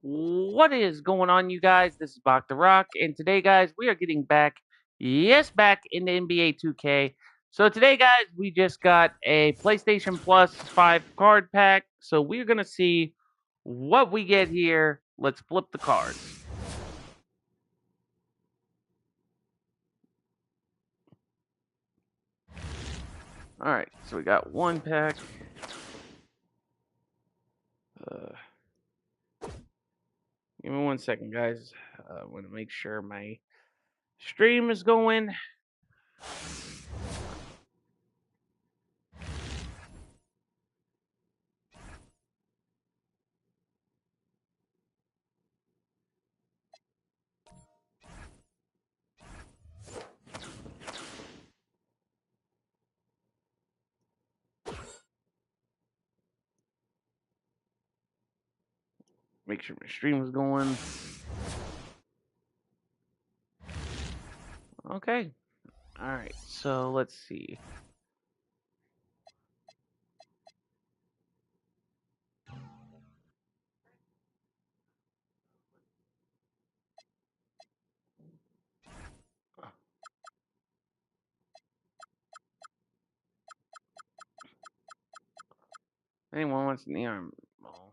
What is going on, you guys? This is Bach the Rock, and today, guys, we are getting back, back in the NBA 2K. So today, guys, we just got a PlayStation Plus 5 card pack, so we're going to see what we get here. Let's flip the cards. Alright, so we got one pack. Give me 1 second, guys. I want to make sure my stream is going. Make sure my stream is going. Okay. Alright, so let's see. Anyone wants an arm ball?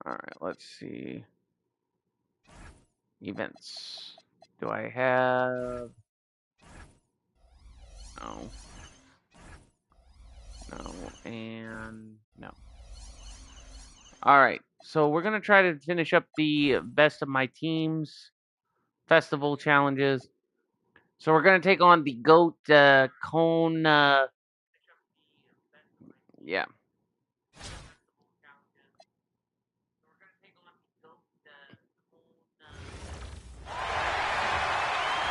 Alright, let's see. Events. Do I have... No. No, and no. Alright, so we're going to try to finish up the best of my teams festival challenges. So we're going to take on the GOAT Cone... yeah.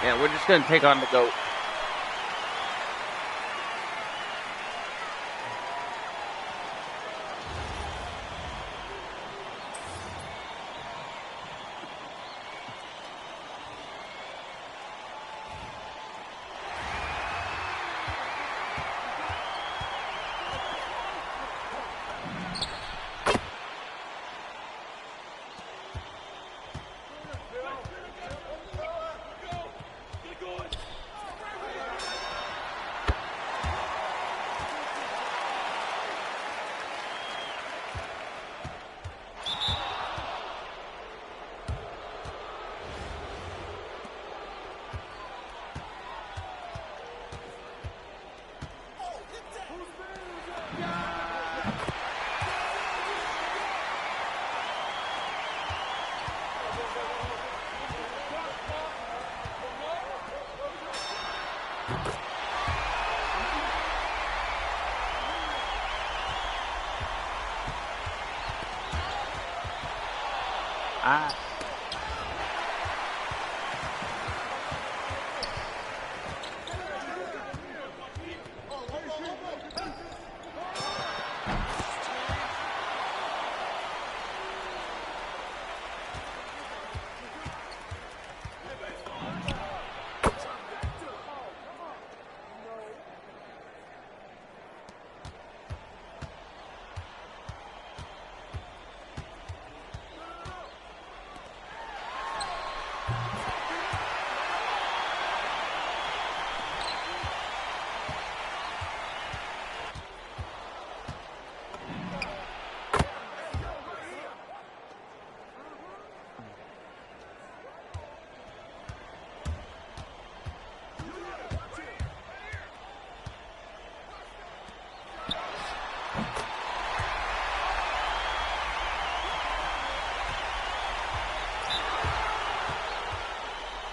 Yeah, we're just going to take on the GOAT. Ah.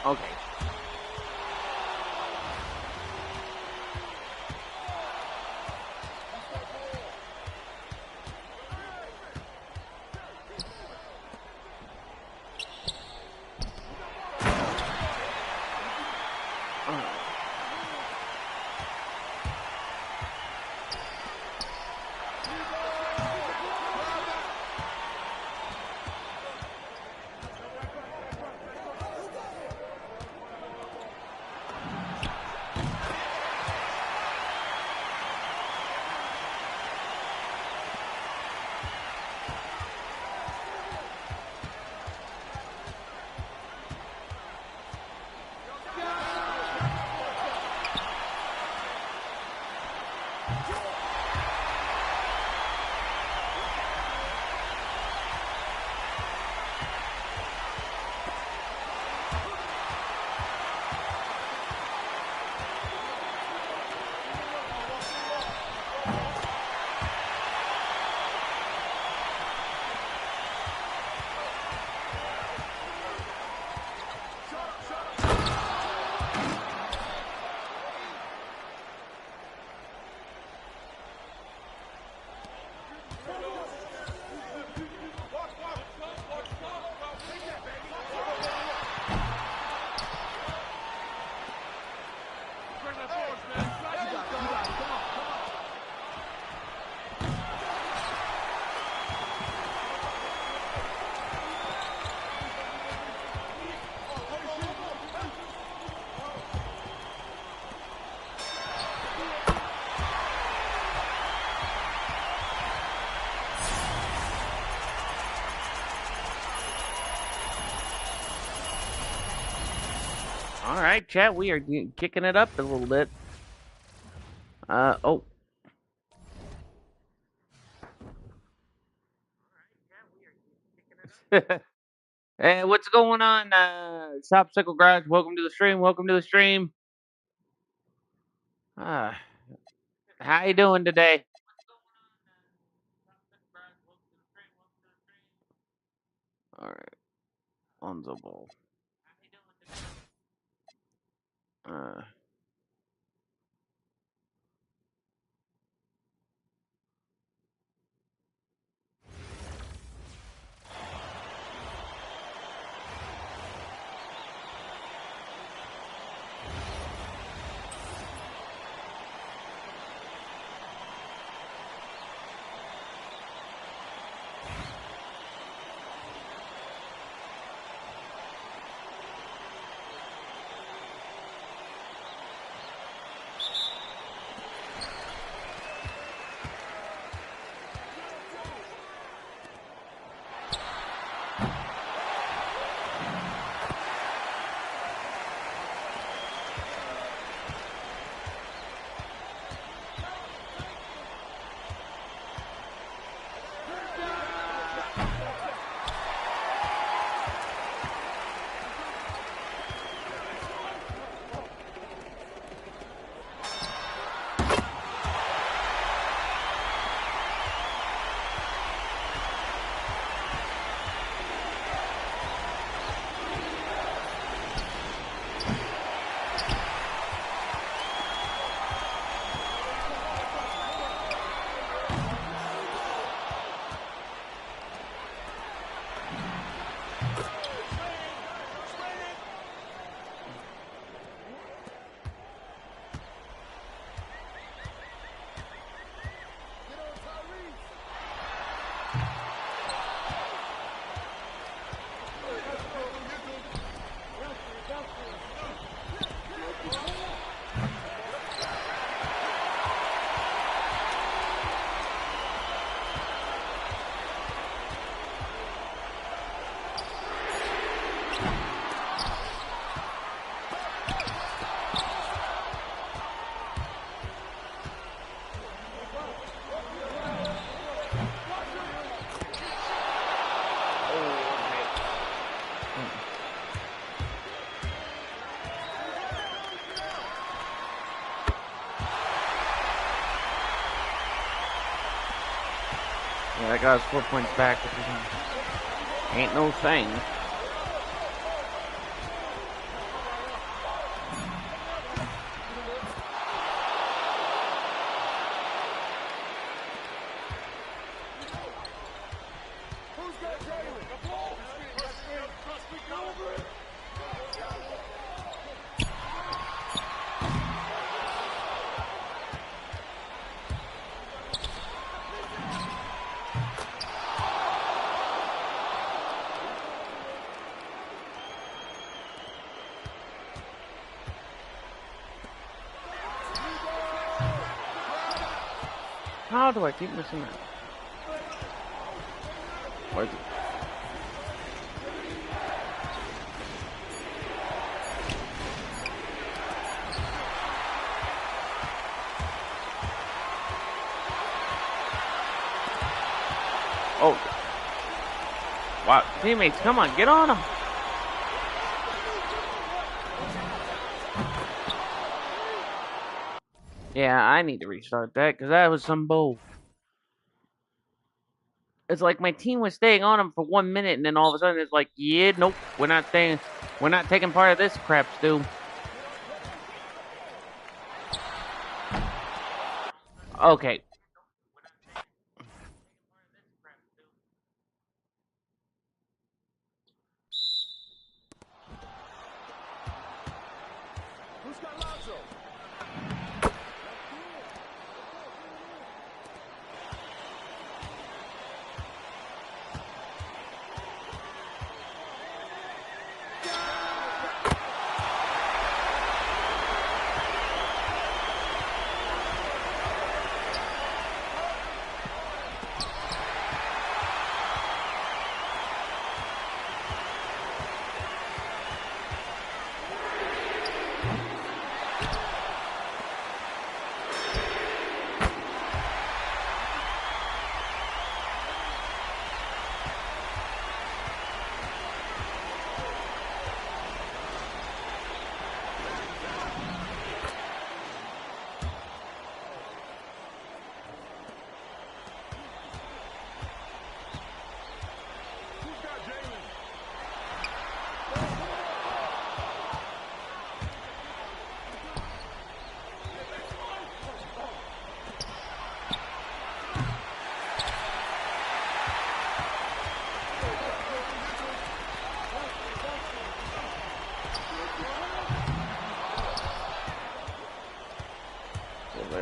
Okay. right, chat, we are kicking it up a little bit. Oh. Hey, what's going on, Shopsicle Garage? Welcome to the stream. Welcome to the stream. How you doing today? All right, Lonzo Ball. Yeah, that guy's 4 points back, which ain't no thing. How do I keep missing that? Where's it? Oh. Wow, teammates, come on, get on him. Yeah, I need to restart that because that was some bull. It's like my team was staying on him for 1 minute, and then all of a sudden it's like, yeah, nope, we're not taking part of this crap, Stu. Okay. Who's got Lonzo?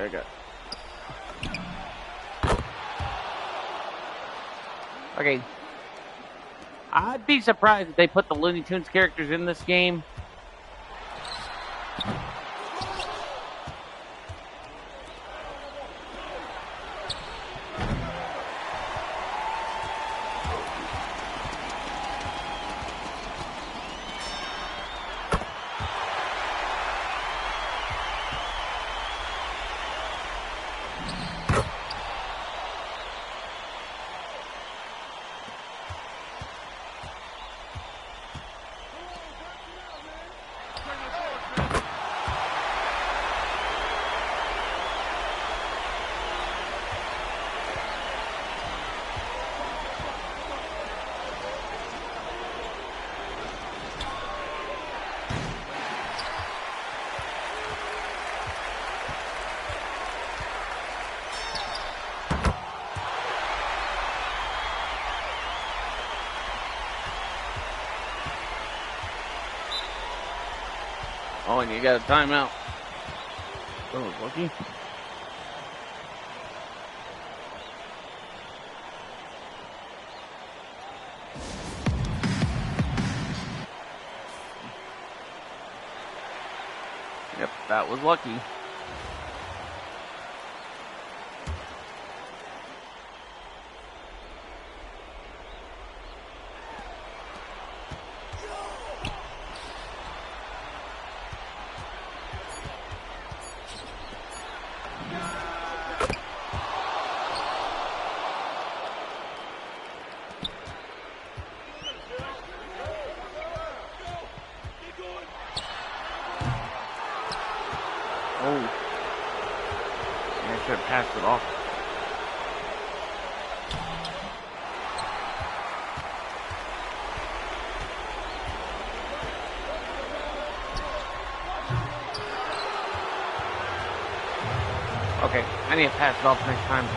I got. Okay. I'd be surprised if they put the Looney Tunes characters in this game. Oh, and you got a timeout. That was lucky. Yep, that was lucky. Oh. Yeah, I should have passed it off. Okay, I need to pass it off next time.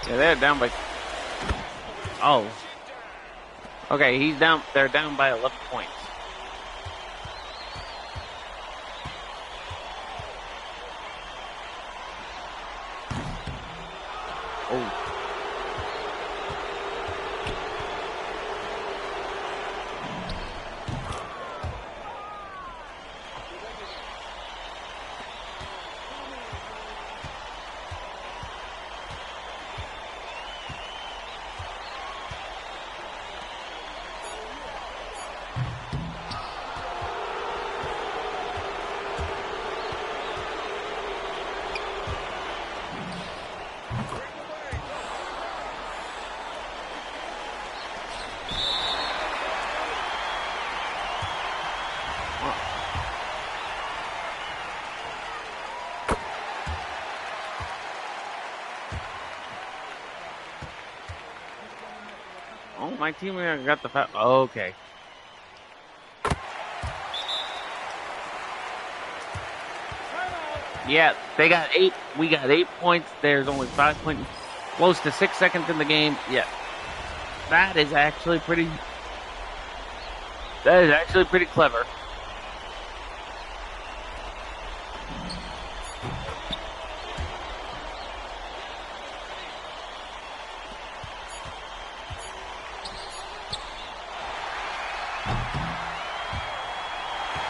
Yeah, they're down by. Oh. Okay, he's down. They're down by 11 points. Oh. Oh, my team got the foul. Okay. Yeah, they got 8. We got 8 points. There's only 5 points. Close to 6 seconds in the game. Yeah. That is actually pretty clever.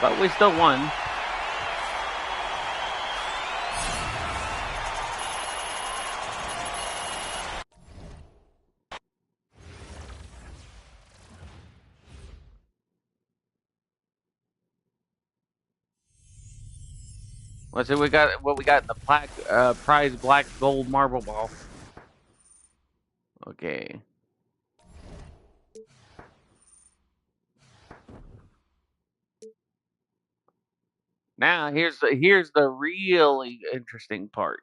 But we still won. Let's see what we got in the prize black gold marble ball. Okay. Now here's the really interesting part.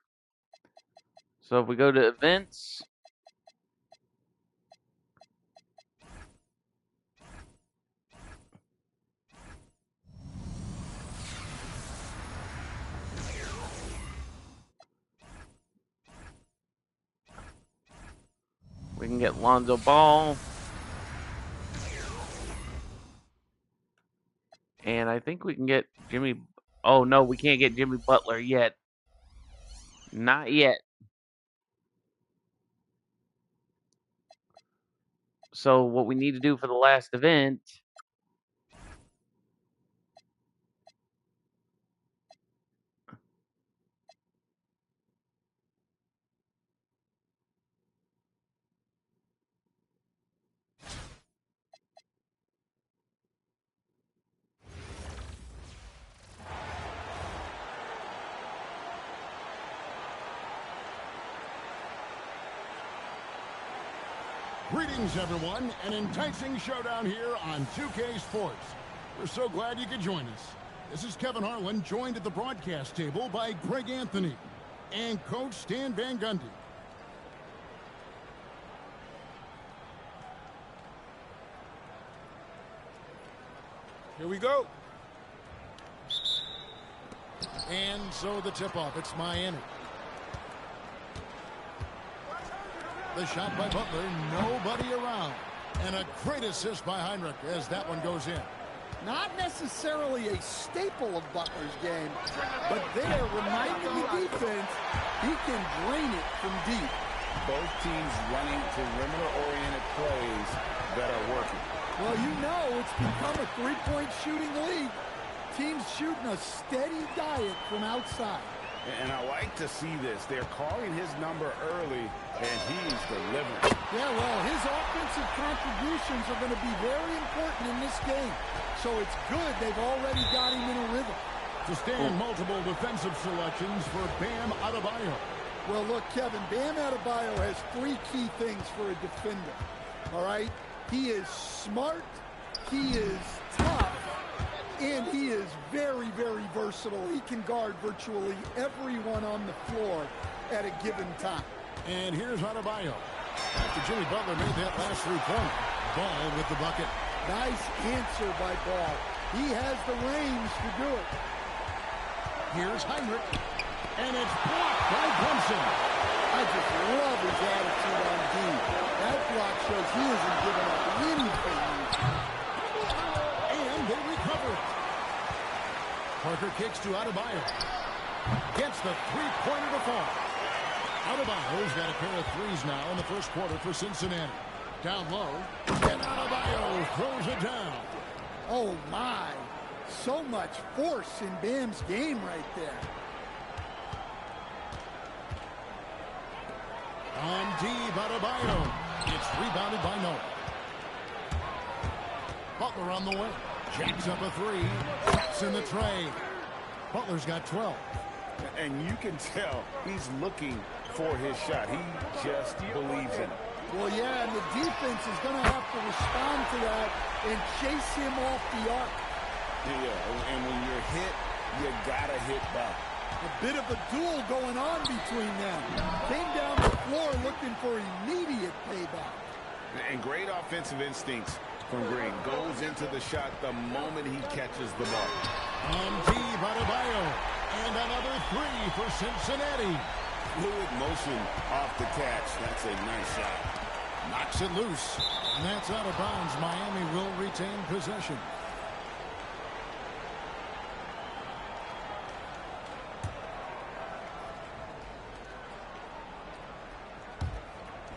So if we go to events, we can get Lonzo Ball. And I think we can get Jimmy. Oh no, we can't get Jimmy Butler yet. Not yet. So what we need to do for the last event Greetings, everyone. An enticing showdown here on 2K Sports. We're so glad you could join us. This is Kevin Harlan, joined at the broadcast table by Greg Anthony and Coach Stan Van Gundy. Here we go. And so the tip-off, it's Miami. The shot by Butler, nobody around. And a great assist by Heinrich as that one goes in. Not necessarily a staple of Butler's game, but there, reminding the defense, he can drain it from deep. Both teams running perimeter-oriented plays that are working. Well, you know it's become a three-point shooting league. Teams shooting a steady diet from outside. And I like to see this. They're calling his number early, and he's delivering. Yeah, well, his offensive contributions are going to be very important in this game. So it's good they've already got him in a rhythm. To stand multiple defensive selections for Bam Adebayo. Well, look, Kevin, Bam Adebayo has three key things for a defender. All right? He is smart, he is tough, and he is very, very versatile. He can guard virtually everyone on the floor at a given time. And here's Adebayo. After Jimmy Butler made that last three-pointer, Ball with the bucket. Nice answer by Ball. He has the range to do it. Here's Heinrich. And it's blocked by Brunson. I just love his attitude on D. That block shows he isn't giving up anything. And they recover it. Parker kicks to Adebayo. Gets the three-pointer to fall. Adebayo's got a pair of threes now in the first quarter for Cincinnati. Down low, and Adebayo throws it down. Oh, my. So much force in Bam's game right there. On deep, Adebayo. It's rebounded by Noah. Butler on the way. Jacks up a three. That's in the tray. Butler's got 12. And you can tell he's looking for his shot. He just believes in it. Well, yeah, and the defense is going to have to respond to that and chase him off the arc. Yeah, and when you're hit, you got to hit back. A bit of a duel going on between them. Came down the floor looking for immediate payback. And great offensive instincts from Green. Goes into the shot the moment he catches the ball. On deep, Adebayo. And another three for Cincinnati. Fluid motion off the catch. That's a nice shot. Knocks it loose. And that's out of bounds. Miami will retain possession.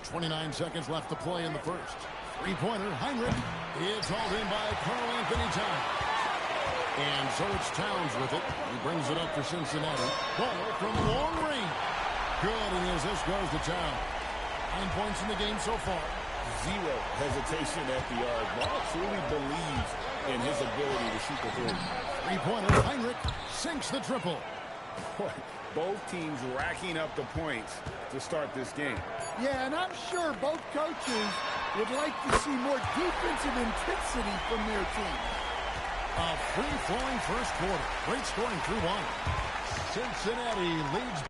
.29 seconds left to play in the first. Three-pointer, Heinrich. It's hauled in by Karl Anthony Towns. And so it's Towns with it. He brings it up for Cincinnati. Ball from long range. Good, and as this goes to Towns. 9 points in the game so far. Zero hesitation at the arc. Ball truly believes in his ability to shoot the three. Three-pointer, Heinrich sinks the triple. Both teams racking up the points to start this game. Yeah, and I'm sure both coaches would like to see more defensive intensity from their team. A free-flowing first quarter. Great scoring through one. Cincinnati leads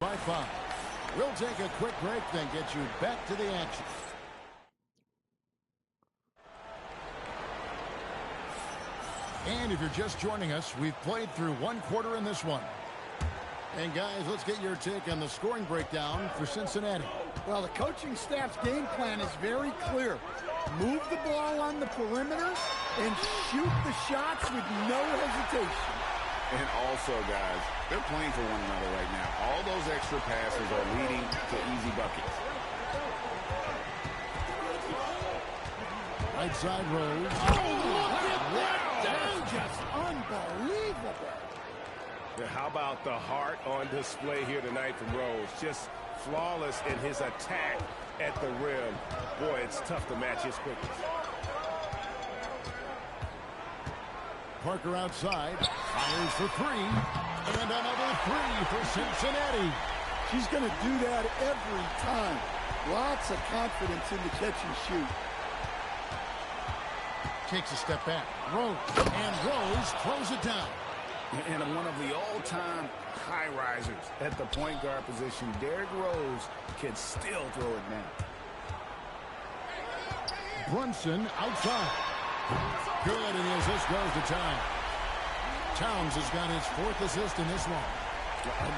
by 5. We'll take a quick break, then get you back to the action. And if you're just joining us, we've played through one quarter in this one. And guys, let's get your take on the scoring breakdown for Cincinnati. Well, the coaching staff's game plan is very clear. Move the ball on the perimeter and shoot the shots with no hesitation. And also, guys, they're playing for one another right now. All those extra passes are leading to easy buckets. Right side Rose. Just unbelievable. How about the heart on display here tonight from Rose? Just flawless in his attack at the rim. Boy, it's tough to match his quickness. Parker outside. Fires for 3. And another 3 for Cincinnati. She's going to do that every time. Lots of confidence in the catch and shoot. Takes a step back. Rose. And Rose throws it down. And one of the all-time high-risers at the point guard position, Derrick Rose can still throw it down. Brunson outside. Good, and the assist goes to Towns. Towns has got his 4th assist in this one.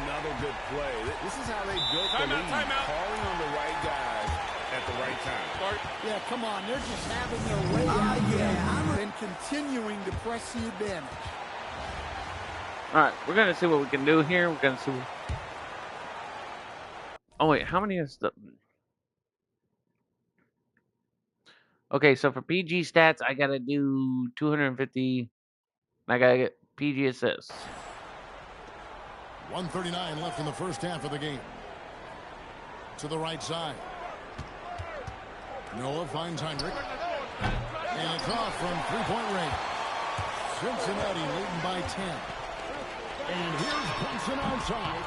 Another good play. This is how they built the lead. Calling on the right guys at the right time. Yeah, come on. They're just having their way out there and continuing to press the advantage. All right, we're gonna see what we can do here. We're gonna see. Oh wait, how many is the? Okay, so for PG stats, I gotta do 250. I gotta get PG assists. 1:39 left in the first half of the game. To the right side. Noah finds Heinrich. And it's off from three-point range. Cincinnati leading by 10. And here's Brunson outside.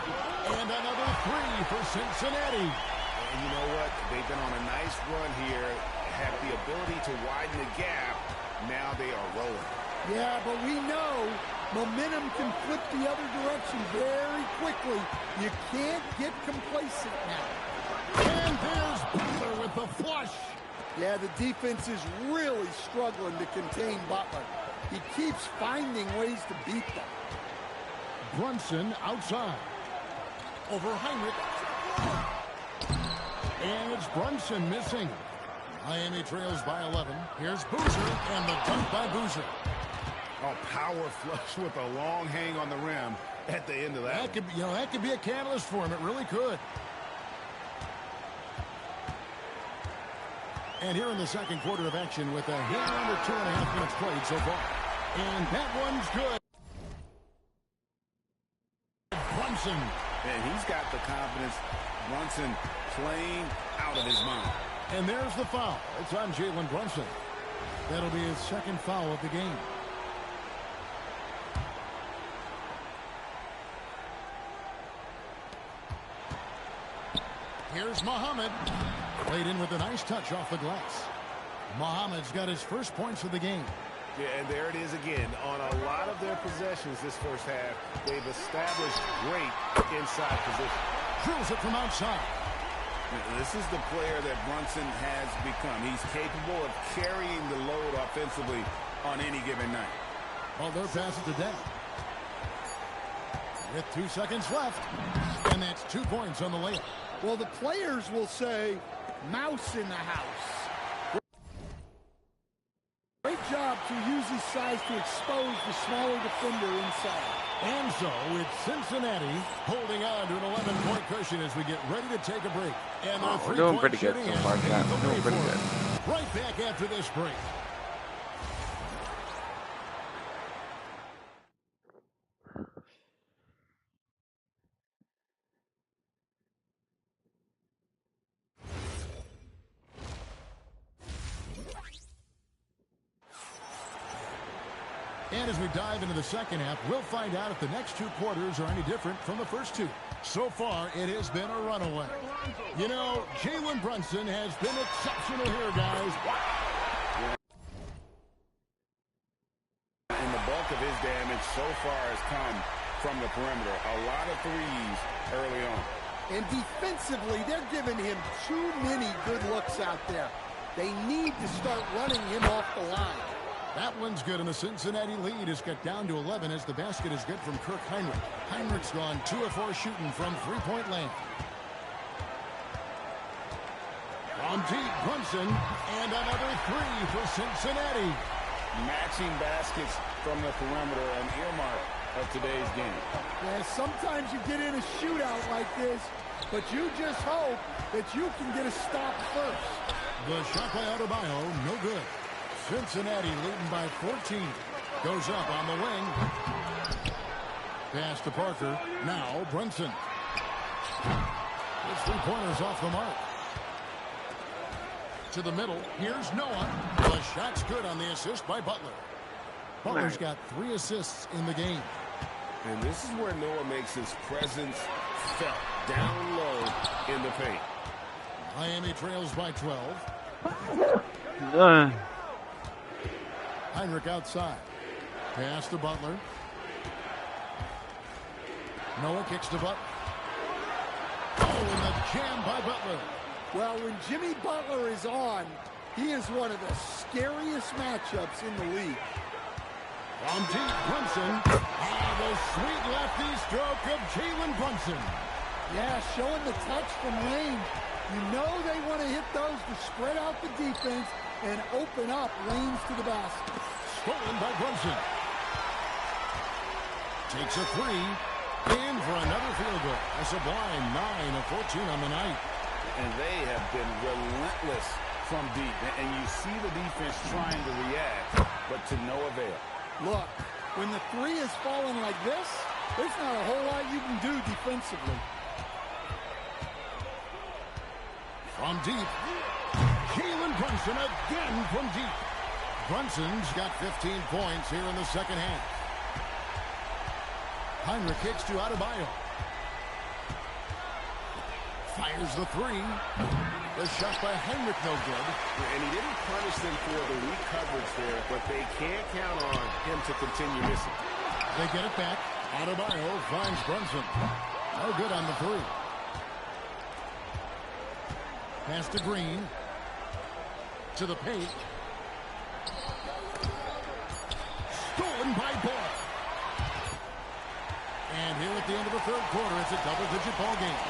And another 3 for Cincinnati. And you know what? They've been on a nice run here. Have the ability to widen the gap. Now they are rolling. Yeah, but we know momentum can flip the other direction very quickly. You can't get complacent now. And there's Butler with the flush. Yeah, the defense is really struggling to contain Butler. He keeps finding ways to beat them. Brunson outside. Over Heinrich. And it's Brunson missing. Miami trails by 11. Here's Boozer, and the dunk by Boozer. Oh, power flush with a long hang on the rim at the end of that. That could be a catalyst for him. It really could. And here in the second quarter of action with a hit under 2.5 minutes played so far. And that one's good. Brunson. And he's got the confidence. Brunson playing out of his mind. And there's the foul. It's on Jalen Brunson. That'll be his second foul of the game. Here's Muhammad. Played in with a nice touch off the glass. Muhammad's got his first points of the game. Yeah, and there it is again. On a lot of their possessions this first half, they've established great inside position. Drills it from outside. This is the player that Brunson has become. He's capable of carrying the load offensively on any given night. Well, they're passing to down. With 2 seconds left. And that's 2 points on the layup. Well, the players will say, mouse in the house. Great job to use his size to expose the smaller defender inside. And so it's Cincinnati holding on to an 11-point cushion as we get ready to take a break. And we're doing pretty good so far, guys. We're doing pretty good. Right back after this break. And as we dive into the second half, we'll find out if the next 2 quarters are any different from the first 2. So far, it has been a runaway. You know, Jalen Brunson has been exceptional here, guys. And the bulk of his damage so far has come from the perimeter. A lot of threes early on. And defensively, they're giving him too many good looks out there. They need to start running him off the line. That one's good, and the Cincinnati lead is cut down to 11 as the basket is good from Kirk Hinrich. Hinrich's gone 2 of 4 shooting from three-point land. From deep, Brunson, and another 3 for Cincinnati. Matching baskets from the perimeter, an earmark of today's game. Yeah, sometimes you get in a shootout like this, but you just hope that you can get a stop first. The shot by Adebayo, no good. Cincinnati leading by 14. Goes up on the wing. Pass to Parker. Now Brunson. His 3-pointers off the mark. To the middle. Here's Noah. The shot's good on the assist by Butler. Butler's got 3 assists in the game. And this is where Noah makes his presence felt down low in the paint. Miami trails by 12. Hinrich outside. Pass to Butler. Noah kicks to Butler. Oh, and the jam by Butler. Well, when Jimmy Butler is on, he is one of the scariest matchups in the league. From deep, Brunson. Ah, the sweet lefty stroke of Jalen Brunson. Yeah, showing the touch from range. You know they want to hit those to spread out the defense and open up lanes to the basket. Stolen by Brunson. Takes a 3. In for another field goal. A sublime 9 of 14 on the night. And they have been relentless from deep. And you see the defense trying to react, but to no avail. Look, when the 3 is falling like this, there's not a whole lot you can do defensively. From deep, Jalen Brunson again from deep. Brunson's got 15 points here in the second half. Hinrich kicks to Adebayo. Fires the 3. The shot by Hinrich, no good. And he didn't punish them for the weak coverage there, but they can't count on him to continue missing. They get it back. Adebayo finds Brunson. No good on the 3. Pass to Green. To the paint. Stolen by Ball. And here at the end of the third quarter, it's a double-digit ball game.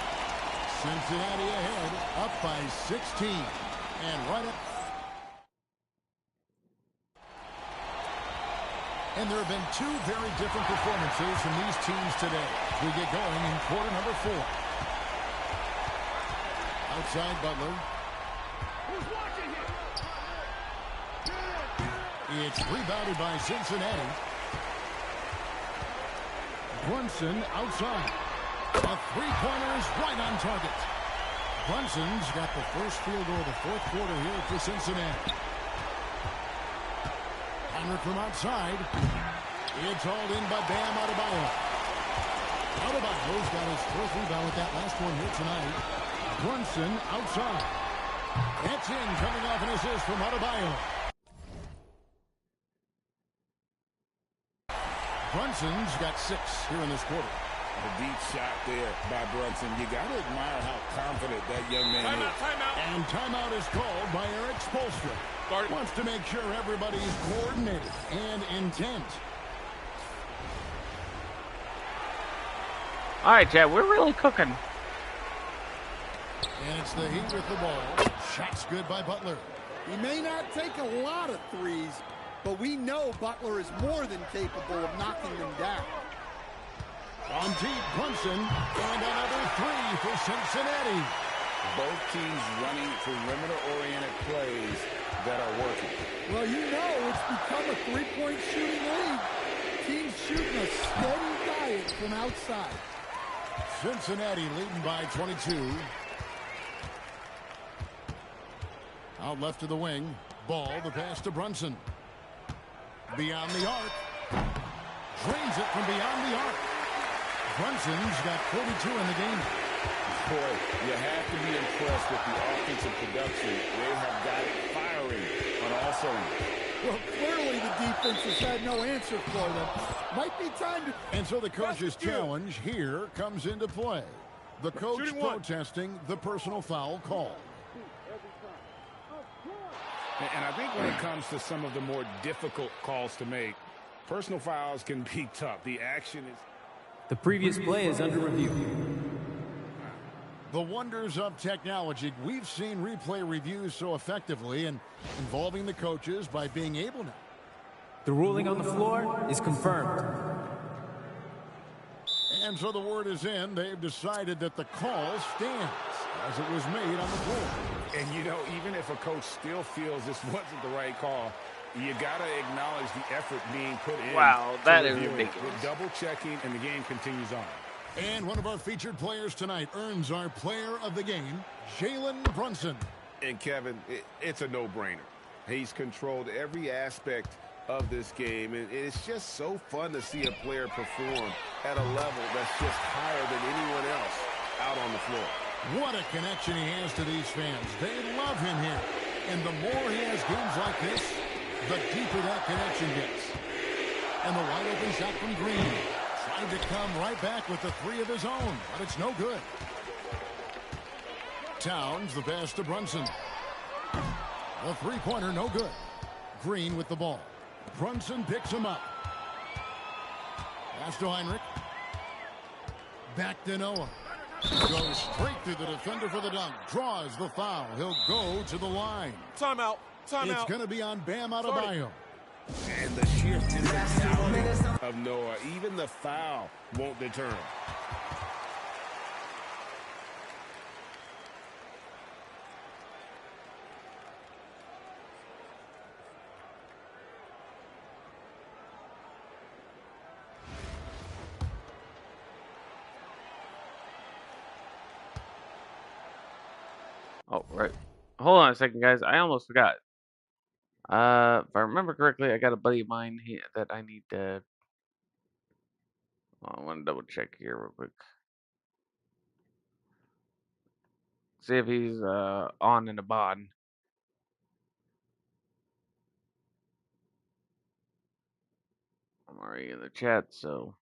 Cincinnati ahead, up by 16. And right up. And there have been 2 very different performances from these teams today. We get going in quarter number 4. Outside Butler. It's rebounded by Cincinnati. Brunson outside. A 3-pointer is right on target. Brunson's got the first field goal of the fourth quarter here for Cincinnati. Hinrich from outside. It's hauled in by Bam Adebayo. Adebayo's got his 4th rebound with that last one here tonight. Brunson outside. That's in, coming off an assist from Adebayo. Brunson's got 6 here in this quarter. A deep shot there by Brunson. You got to admire how confident that young man is. Timeout. And timeout is called by Eric Spoelstra. Wants to make sure everybody's coordinated and intent. All right, Chad, we're really cooking. And it's the Heat with the ball. Shot's good by Butler. He may not take a lot of threes, but we know Butler is more than capable of knocking them down. On deep, Brunson, and another 3 for Cincinnati. Both teams running perimeter-oriented plays that are working. Well, you know it's become a 3-point shooting league. Teams shooting a steady diet from outside. Cincinnati leading by 22. Out left to the wing. Ball, the pass to Brunson. Beyond the arc. Drains it from beyond the arc. Brunson's got 42 in the game. Boy, you have to be impressed with the offensive production. They have got it firing on all cylinders. Well, clearly the defense has had no answer for them. Might be time to... And so the coach's challenge here comes into play. The coach protesting the personal foul call. And I think when it comes to some of the more difficult calls to make, personal fouls can be tough. The action is... The previous play is under review. The wonders of technology. We've seen replay reviews so effectively and involving the coaches by being able to. The ruling on the floor is confirmed. And so the word is in. They've decided that the call stands as it was made on the floor. And, you know, even if a coach still feels this wasn't the right call, you got to acknowledge the effort being put in. Wow, that is ridiculous. With double-checking, and the game continues on. And one of our featured players tonight earns our player of the game, Jalen Brunson. And, Kevin, it's a no-brainer. He's controlled every aspect of this game, and it's just so fun to see a player perform at a level that's just higher than anyone else out on the floor. What a connection he has to these fans. They love him here. And the more he has games like this, the deeper that connection gets. And the wide open shot from Green. Tried to come right back with the three of his own, but it's no good. Towns, the pass to Brunson. The three-pointer, no good. Green with the ball. Brunson picks him up. Pass to Heinrich. Back to Noah. Goes straight through the defender for the dunk. Draws the foul. He'll go to the line. Timeout. It's going to be on Bam Adebayo. And the sheer physicality of Noah, even the foul won't deter him. Oh, right. Hold on a second, guys. I almost forgot. If I remember correctly, I got a buddy of mine that I need to... I want to double check here real quick. See if he's on in the bod. I'm already in the chat, so...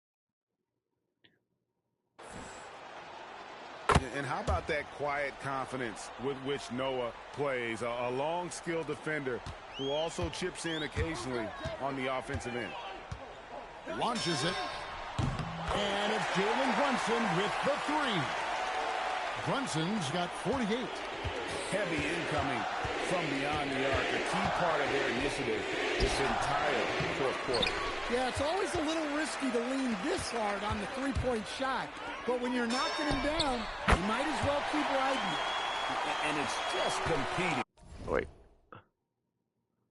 And how about that quiet confidence with which Noah plays? A long, skilled defender who also chips in occasionally on the offensive end. Launches it. And it's Jalen Brunson with the three. Brunson's got 48. Heavy incoming from beyond the arc. A key part of their initiative this entire fourth quarter. Yeah, it's always a little risky to lean this hard on the three-point shot. But when you're knocking him down, you might as well keep riding. And it's just competing. Wait.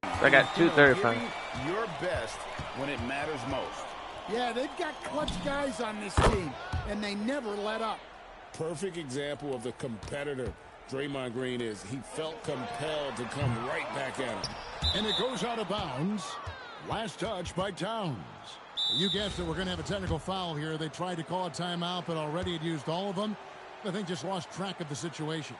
I got 235. Your best when it matters most. Yeah, they've got clutch guys on this team, and they never let up. Perfect example of the competitor Draymond Green is. He felt compelled to come right back at him. And it goes out of bounds. Last touch by Towns. You guessed it, we're going to have a technical foul here. They tried to call a timeout, but already had used all of them. I think just lost track of the situation.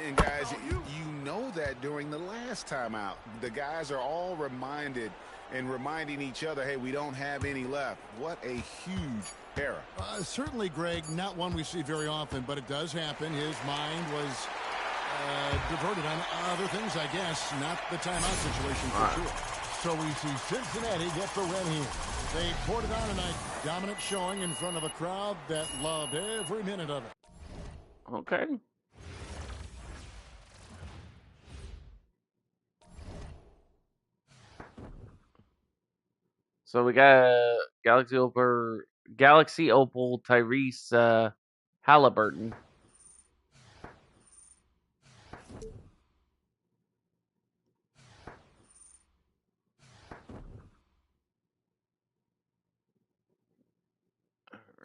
And guys, you know that during the last timeout, the guys are all reminded and reminding each other, hey, we don't have any left. What a huge error. Certainly, Greg, not one we see very often, but it does happen. His mind was diverted on other things, I guess, not the timeout situation for sure. So we see Cincinnati get the win here. They poured it on tonight. Dominant showing in front of a crowd that loved every minute of it. Okay. So we got Galaxy Opal Tyrese Halliburton.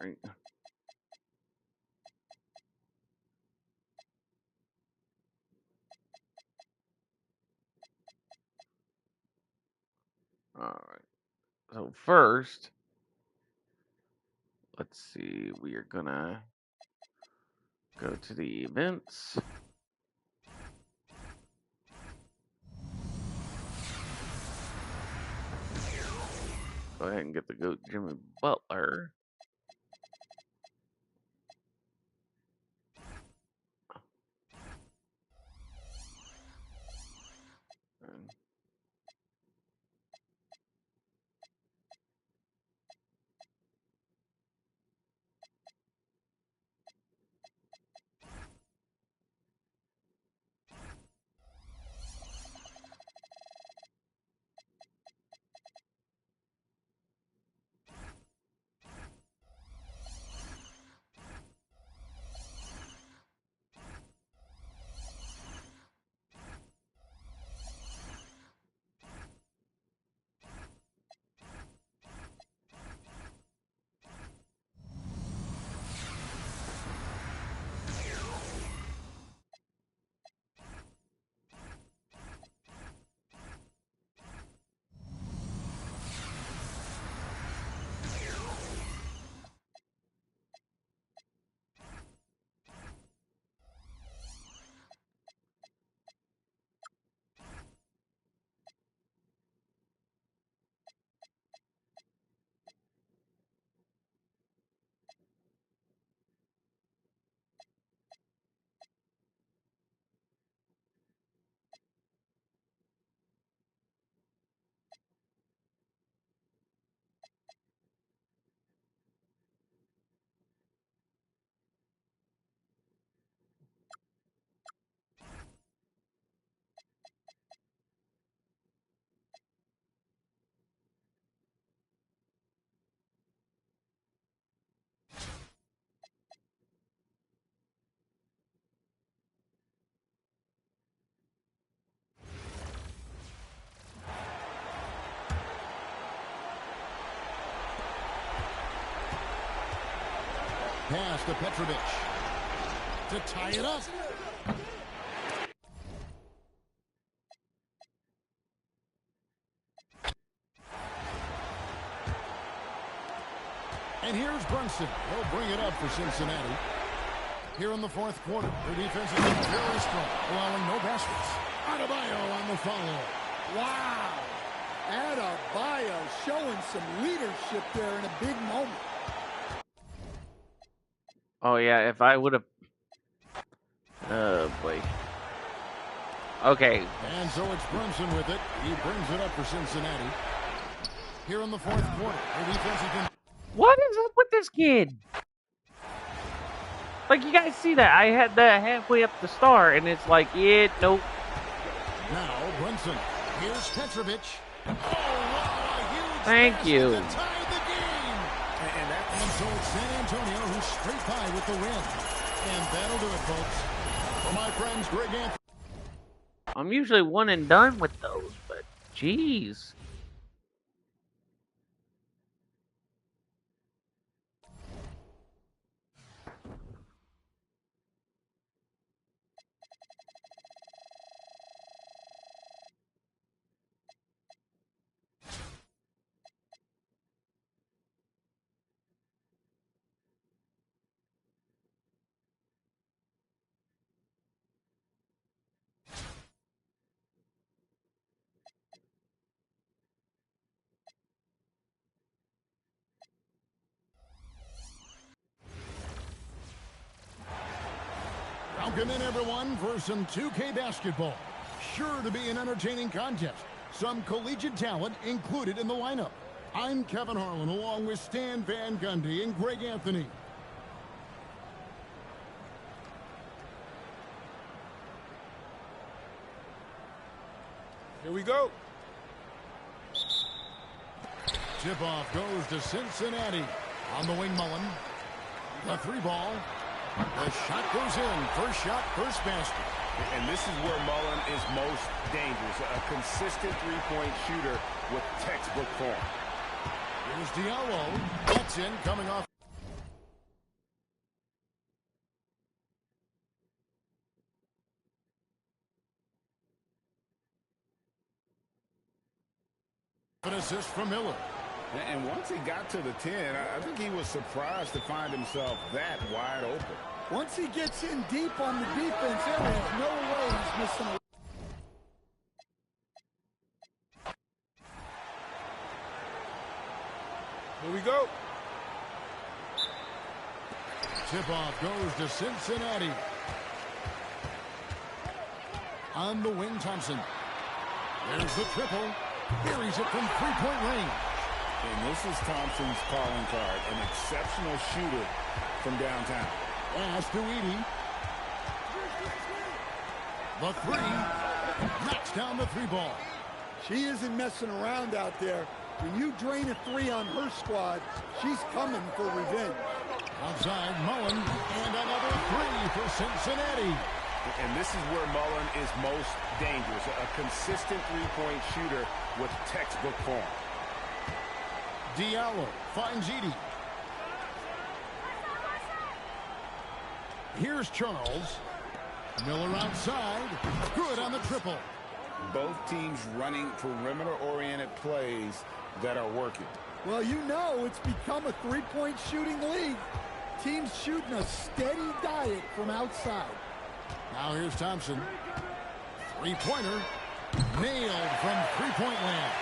Right. All right. So first, let's see. We are gonna go to the events. Go ahead and get the GOAT Jimmy Butler. And pass to Petrovic to tie it up. And here's Brunson. He'll bring it up for Cincinnati. Here in the fourth quarter, their defense has been very strong, allowing no baskets. Adebayo on the follow. Wow. Adebayo showing some leadership there in a big moment. oh yeah, if I would have. Oh boy. Okay. And so it's Brunson with it. He brings it up for Cincinnati. Here in the fourth quarter, their defense has been... What is up with this kid? Like, you guys see that? I had that halfway up the star, and it's like, yeah, nope. Now Brunson. Here's Petrovic. Oh, wow, a huge Thank basket you. to tie the game. And so it's San Antonio who's straight by with the win. And that'll do it, folks. For my friends, Greg Anthony. I'm usually one and done with those, but jeez. Welcome in, everyone, for some 2K basketball. Sure to be an entertaining contest. Some collegiate talent included in the lineup. I'm Kevin Harlan, along with Stan Van Gundy and Greg Anthony. Here we go. Tip-off goes to Cincinnati. On the wing, Mullen. The three ball. The shot goes in. First shot, first basket. And this is where Mullen is most dangerous. A consistent three-point shooter with textbook form. Here's Diallo. That's in, coming off. An assist from Miller. And once he got to the 10, I think he was surprised to find himself that wide open. Once he gets in deep on the defense, there is no way he's missing a... Here we go. Tip-off goes to Cincinnati. On the wing, Thompson. There's the triple. Buries it from three-point range. And this is Thompson's calling card, an exceptional shooter from downtown. Pass to Edey. The three. Knocks down the three ball. She isn't messing around out there. When you drain a three on her squad, she's coming for revenge. Outside, Mullen, and another three for Cincinnati. And this is where Mullen is most dangerous. A consistent three-point shooter with textbook form. Diallo finds Edey. Here's Charles. Miller outside. Good on the triple. Both teams running perimeter-oriented plays that are working. Well, you know it's become a three-point shooting league. Teams shooting a steady diet from outside. Now here's Thompson. Three-pointer. Nailed from three-point land.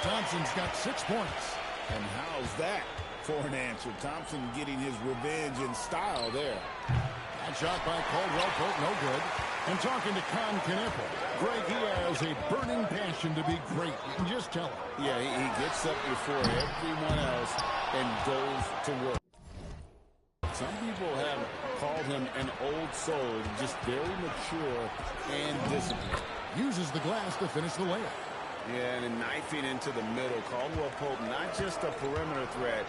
Thompson's got 6 points. And how's that for an answer? Thompson getting his revenge in style there. That shot by Caldwell Pope, no good. And talking to Con Kneppel, Greg, he has a burning passion to be great. You can just tell him. Yeah, he gets up before everyone else and goes to work. Some people have called him an old soul, just very mature and disciplined. Uses the glass to finish the layup. Yeah, and then knifing into the middle. Caldwell Pope, not just a perimeter threat.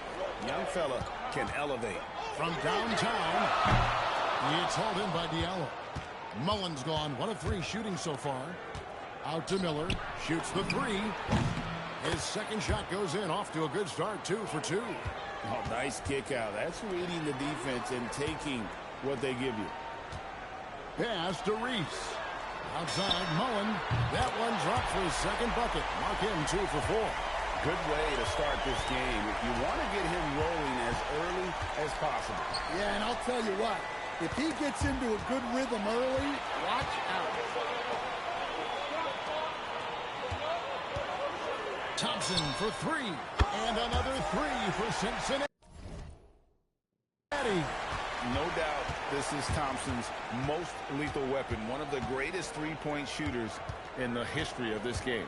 Young fella can elevate. From downtown, it's hauled in by Diallo. Mullen's gone 1 of 3 shooting so far. Out to Miller. Shoots the three. His second shot goes in. Off to a good start. 2 for 2. Oh, nice kick out. That's reading the defense and taking what they give you. Pass to Reese. Outside, Mullen. That one dropped for his second bucket. Mark him 2 for 4. Good way to start this game. You want to get him rolling as early as possible. Yeah, and I'll tell you what. If he gets into a good rhythm early, watch out. Thompson for 3. And another 3 for Cincinnati. No doubt this is Thompson's most lethal weapon. One of the greatest three-point shooters in the history of this game.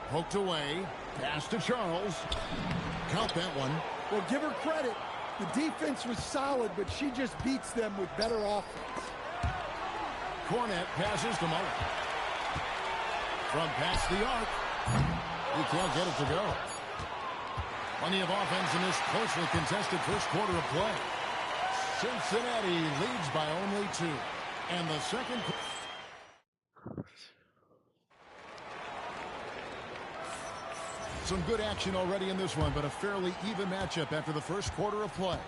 Poked away. Pass to Charles. Count that one. Well, give her credit. The defense was solid, but she just beats them with better offense. Cornette passes to Mullen. From past the arc. He can't get it to go. Plenty of offense in this closely contested first quarter of play. Cincinnati leads by only 2. And the second... Some good action already in this one, but a fairly even matchup after the first quarter of play.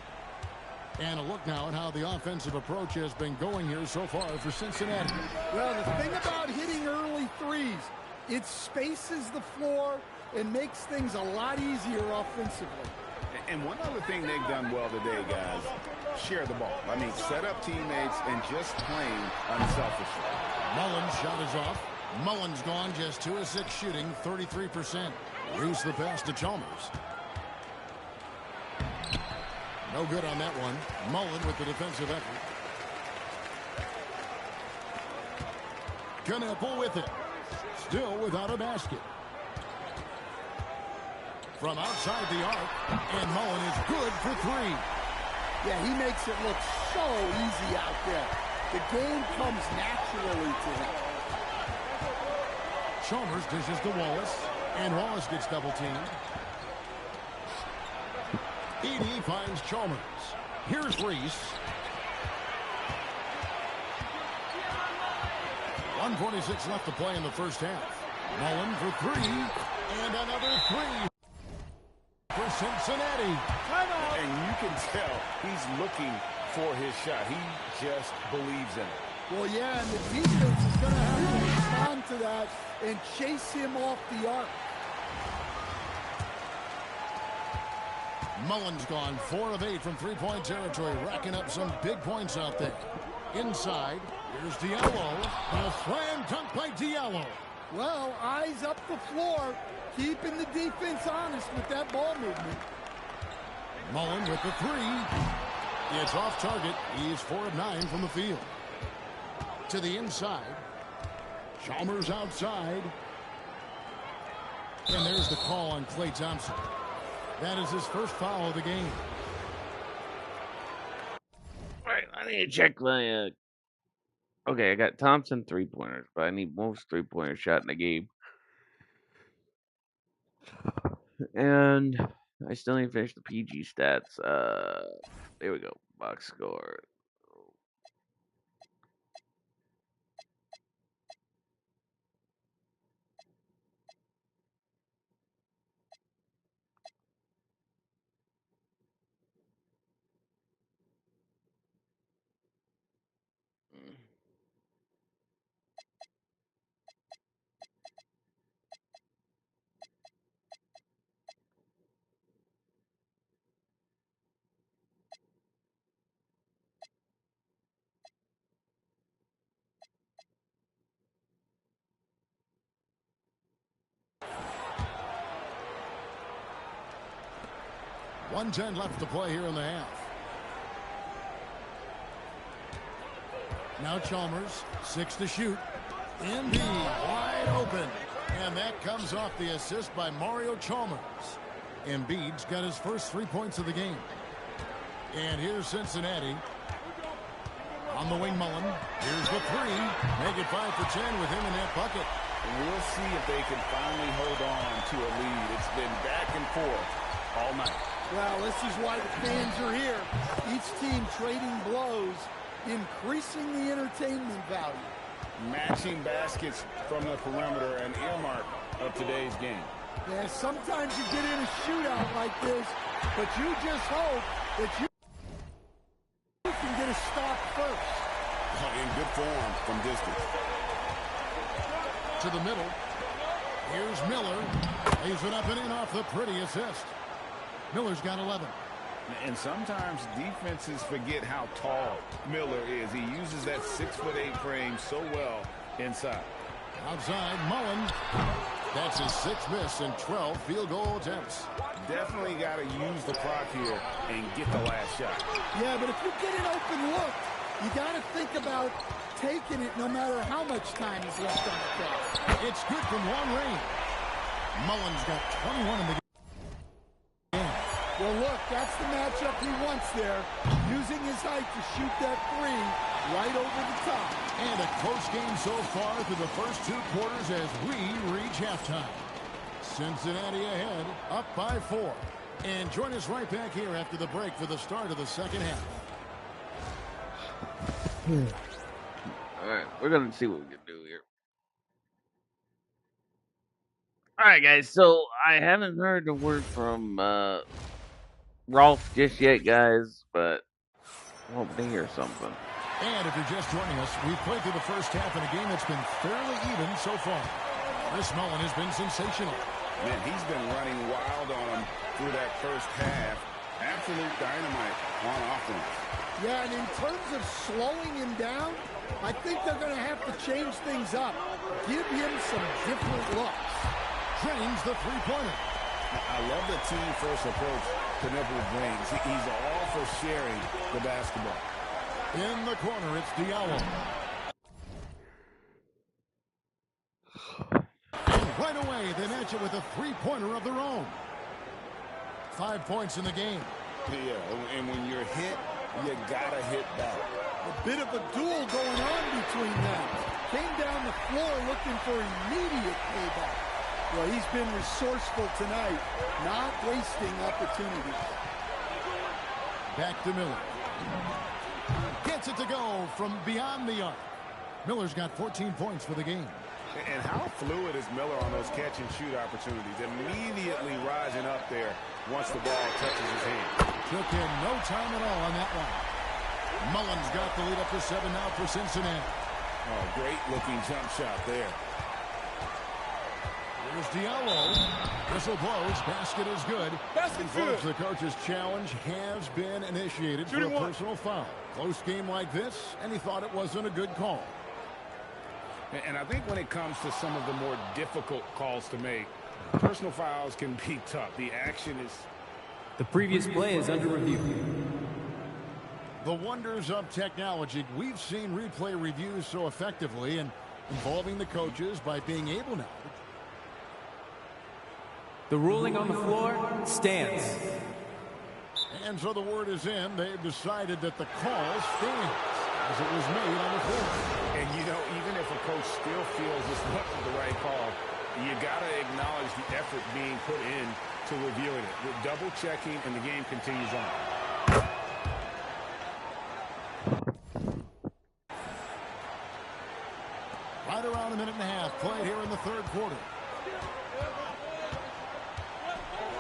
And a look now at how the offensive approach has been going here so far for Cincinnati. Well, the thing about hitting early threes, it spaces the floor and makes things a lot easier offensively. And one other thing they've done well today, guys, share the ball. I mean, set up teammates and just playing unselfishly. Mullen's shot is off. Mullen's gone just 2 of 6 shooting, 33%. Reese the pass to Chalmers. No good on that one. Mullen with the defensive effort. Kneppel with it. Still without a basket. From outside the arc, and Mullen is good for 3. Yeah, he makes it look so easy out there. The game comes naturally to him. Chalmers dishes to Wallace, and Wallace gets double-teamed. Edey finds Chalmers. Here's Reese. 1:46 left to play in the first half. Mullen for 3, and another 3 for Cincinnati. And you can tell he's looking for his shot. He just believes in it. Well, yeah, and the defense is going to have to respond to that and chase him off the arc. Mullen's gone 4 of 8 from three-point territory, racking up some big points out there. Inside, here's Diallo. A slam dunk by Diallo. Well, eyes up the floor, keeping the defense honest with that ball movement. Mullen with the 3. It's off target. He's 4 of 9 from the field. To the inside. Chalmers outside. And there's the call on Klay Thompson. That is his first foul of the game. All right, I need to check my. Okay, I got Thompson 3-pointers, but I need most 3-pointer shot in the game. And I still need to finish the PG stats. There we go. Box score. .110 left to play here in the half. Now Chalmers, 6 to shoot. Embiid wide open. And that comes off the assist by Mario Chalmers. Embiid's got his first 3 points of the game. And here's Cincinnati. On the wing, Mullen. Here's the 3. Make it 5 for 10 with him in that bucket. And we'll see if they can finally hold on to a lead. It's been back and forth all night. Well, this is why the fans are here. Each team trading blows, increasing the entertainment value. Matching baskets from the perimeter, an earmark of today's game. Yeah, sometimes you get in a shootout like this, but you just hope that you can get a stop first. In good form from distance. To the middle. Here's Miller. Lays it up and in off the pretty assist. Miller's got 11. And sometimes defenses forget how tall Miller is. He uses that 6'8" frame so well inside. Outside, Mullen. That's his 6th miss and 12 field goal attempts. Definitely got to use the clock here and get the last shot. Yeah, but if you get an open look, you got to think about taking it no matter how much time is left on the clock. It's good from long range. Mullen's got 21 in the game. Well, look, that's the matchup he wants there. Using his height to shoot that 3 right over the top. And a close game so far through the first 2 quarters as we reach halftime. Cincinnati ahead, up by 4. And join us right back here after the break for the start of the second half. All right, we're going to see what we can do here. All right, guys, so I haven't heard a word from Rolf just yet, guys, but I'm hoping to hear something. And if you're just joining us, we've played through the first half in a game that's been fairly even so far. Chris Mullen has been sensational. Man, he's been running wild on him through that first half. Absolute dynamite on offense. Yeah, and in terms of slowing him down, I think they're going to have to change things up. Give him some different looks. Drains the 3-pointer. I love the team-first approach to Nipple brings. He's all for sharing the basketball. In the corner, it's Diallo. And right away, they match it with a 3-pointer of their own. 5 points in the game. Yeah, and when you're hit, you gotta hit back. A bit of a duel going on between them. Came down the floor looking for immediate payback. Well, he's been resourceful tonight, not wasting opportunities. Back to Miller. Gets it to go from beyond the arc. Miller's got 14 points for the game. And how fluid is Miller on those catch-and-shoot opportunities? Immediately rising up there once the ball touches his hand. Took him no time at all on that one. Mullen's got the lead up to 7 now for Cincinnati. Oh, great-looking jump shot there. Here's Diallo. Whistle blows. Basket is good. Basket's Folks, good. the coach's challenge has been initiated for a personal foul. Close game like this, and he thought it wasn't a good call. And I think when it comes to some of the more difficult calls to make, personal fouls can be tough. The action is... The previous play is under review. The wonders of technology. We've seen replay reviews so effectively and involving the coaches by being able now. The ruling on the floor stands. And so the word is in. They've decided that the call stands as it was made on the floor. And, you know, even if a coach still feels this wasn't the right call, you got to acknowledge the effort being put in to reviewing it. With double checking, and the game continues on. Right around a minute and a half played here in the third quarter.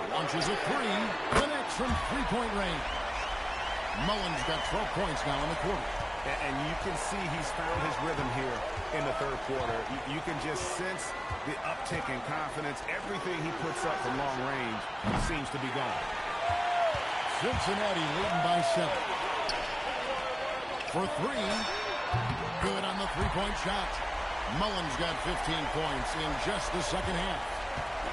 Launches a three. Connects from three-point range. Mullins got 12 points now in the quarter. And you can see he's found his rhythm here in the third quarter. You can just sense the uptick in confidence. Everything he puts up from long range seems to be gone. Cincinnati leading by 7. For three. Good on the three-point shot. Mullins got 15 points in just the second half.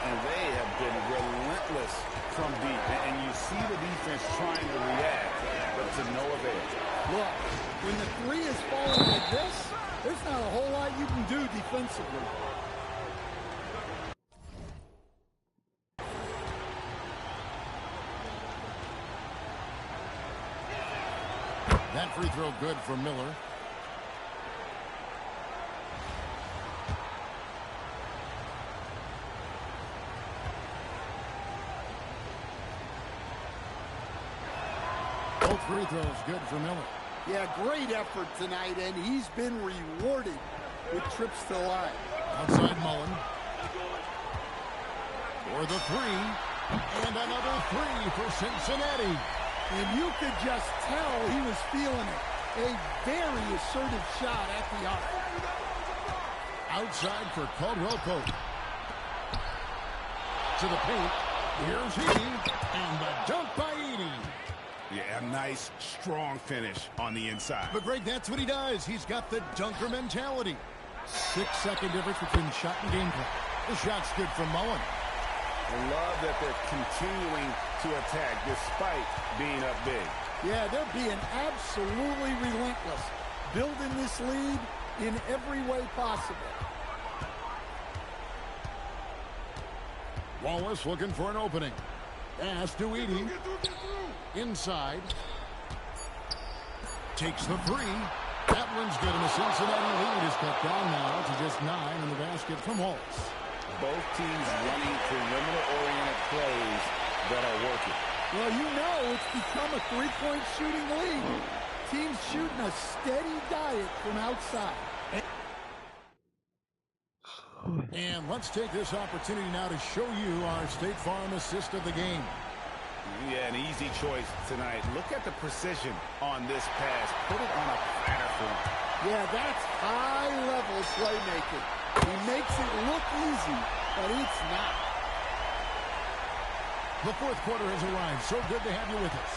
And they have been relentless from deep. And you see the defense trying to react, but to no avail. Look, when the three is falling like this, there's not a whole lot you can do defensively. That free throw good for Miller. Both free throws good for Miller. Yeah, great effort tonight, and he's been rewarded with trips to the line. Outside Mullen. For the three. And another three for Cincinnati. And you could just tell he was feeling it. A very assertive shot at the arc. Outside for Caldwell Pope. To the paint. Here's Edey. And the dunk by Edey. Yeah, a nice, strong finish on the inside. But, Greg, that's what he does. He's got the dunker mentality. 6-second difference between shot and gameplay. The shot's good for Mullen. I love that they're continuing to attack despite being up big. Yeah, they're being absolutely relentless. Building this lead in every way possible. Wallace looking for an opening. Pass to Edey. Inside. Takes the three. That one's good, and the Cincinnati lead is cut down now to just 9 in the basket from Wallace. Both teams running perimeter-oriented plays that are working. Well, you know it's become a three-point shooting league. Teams shooting a steady diet from outside. And let's take this opportunity now to show you our State Farm assist of the game. Yeah, an easy choice tonight. Look at the precision on this pass. Put it on a platter for him. Yeah, that's high-level playmaking. He makes it look easy, but it's not. The fourth quarter has arrived. So good to have you with us.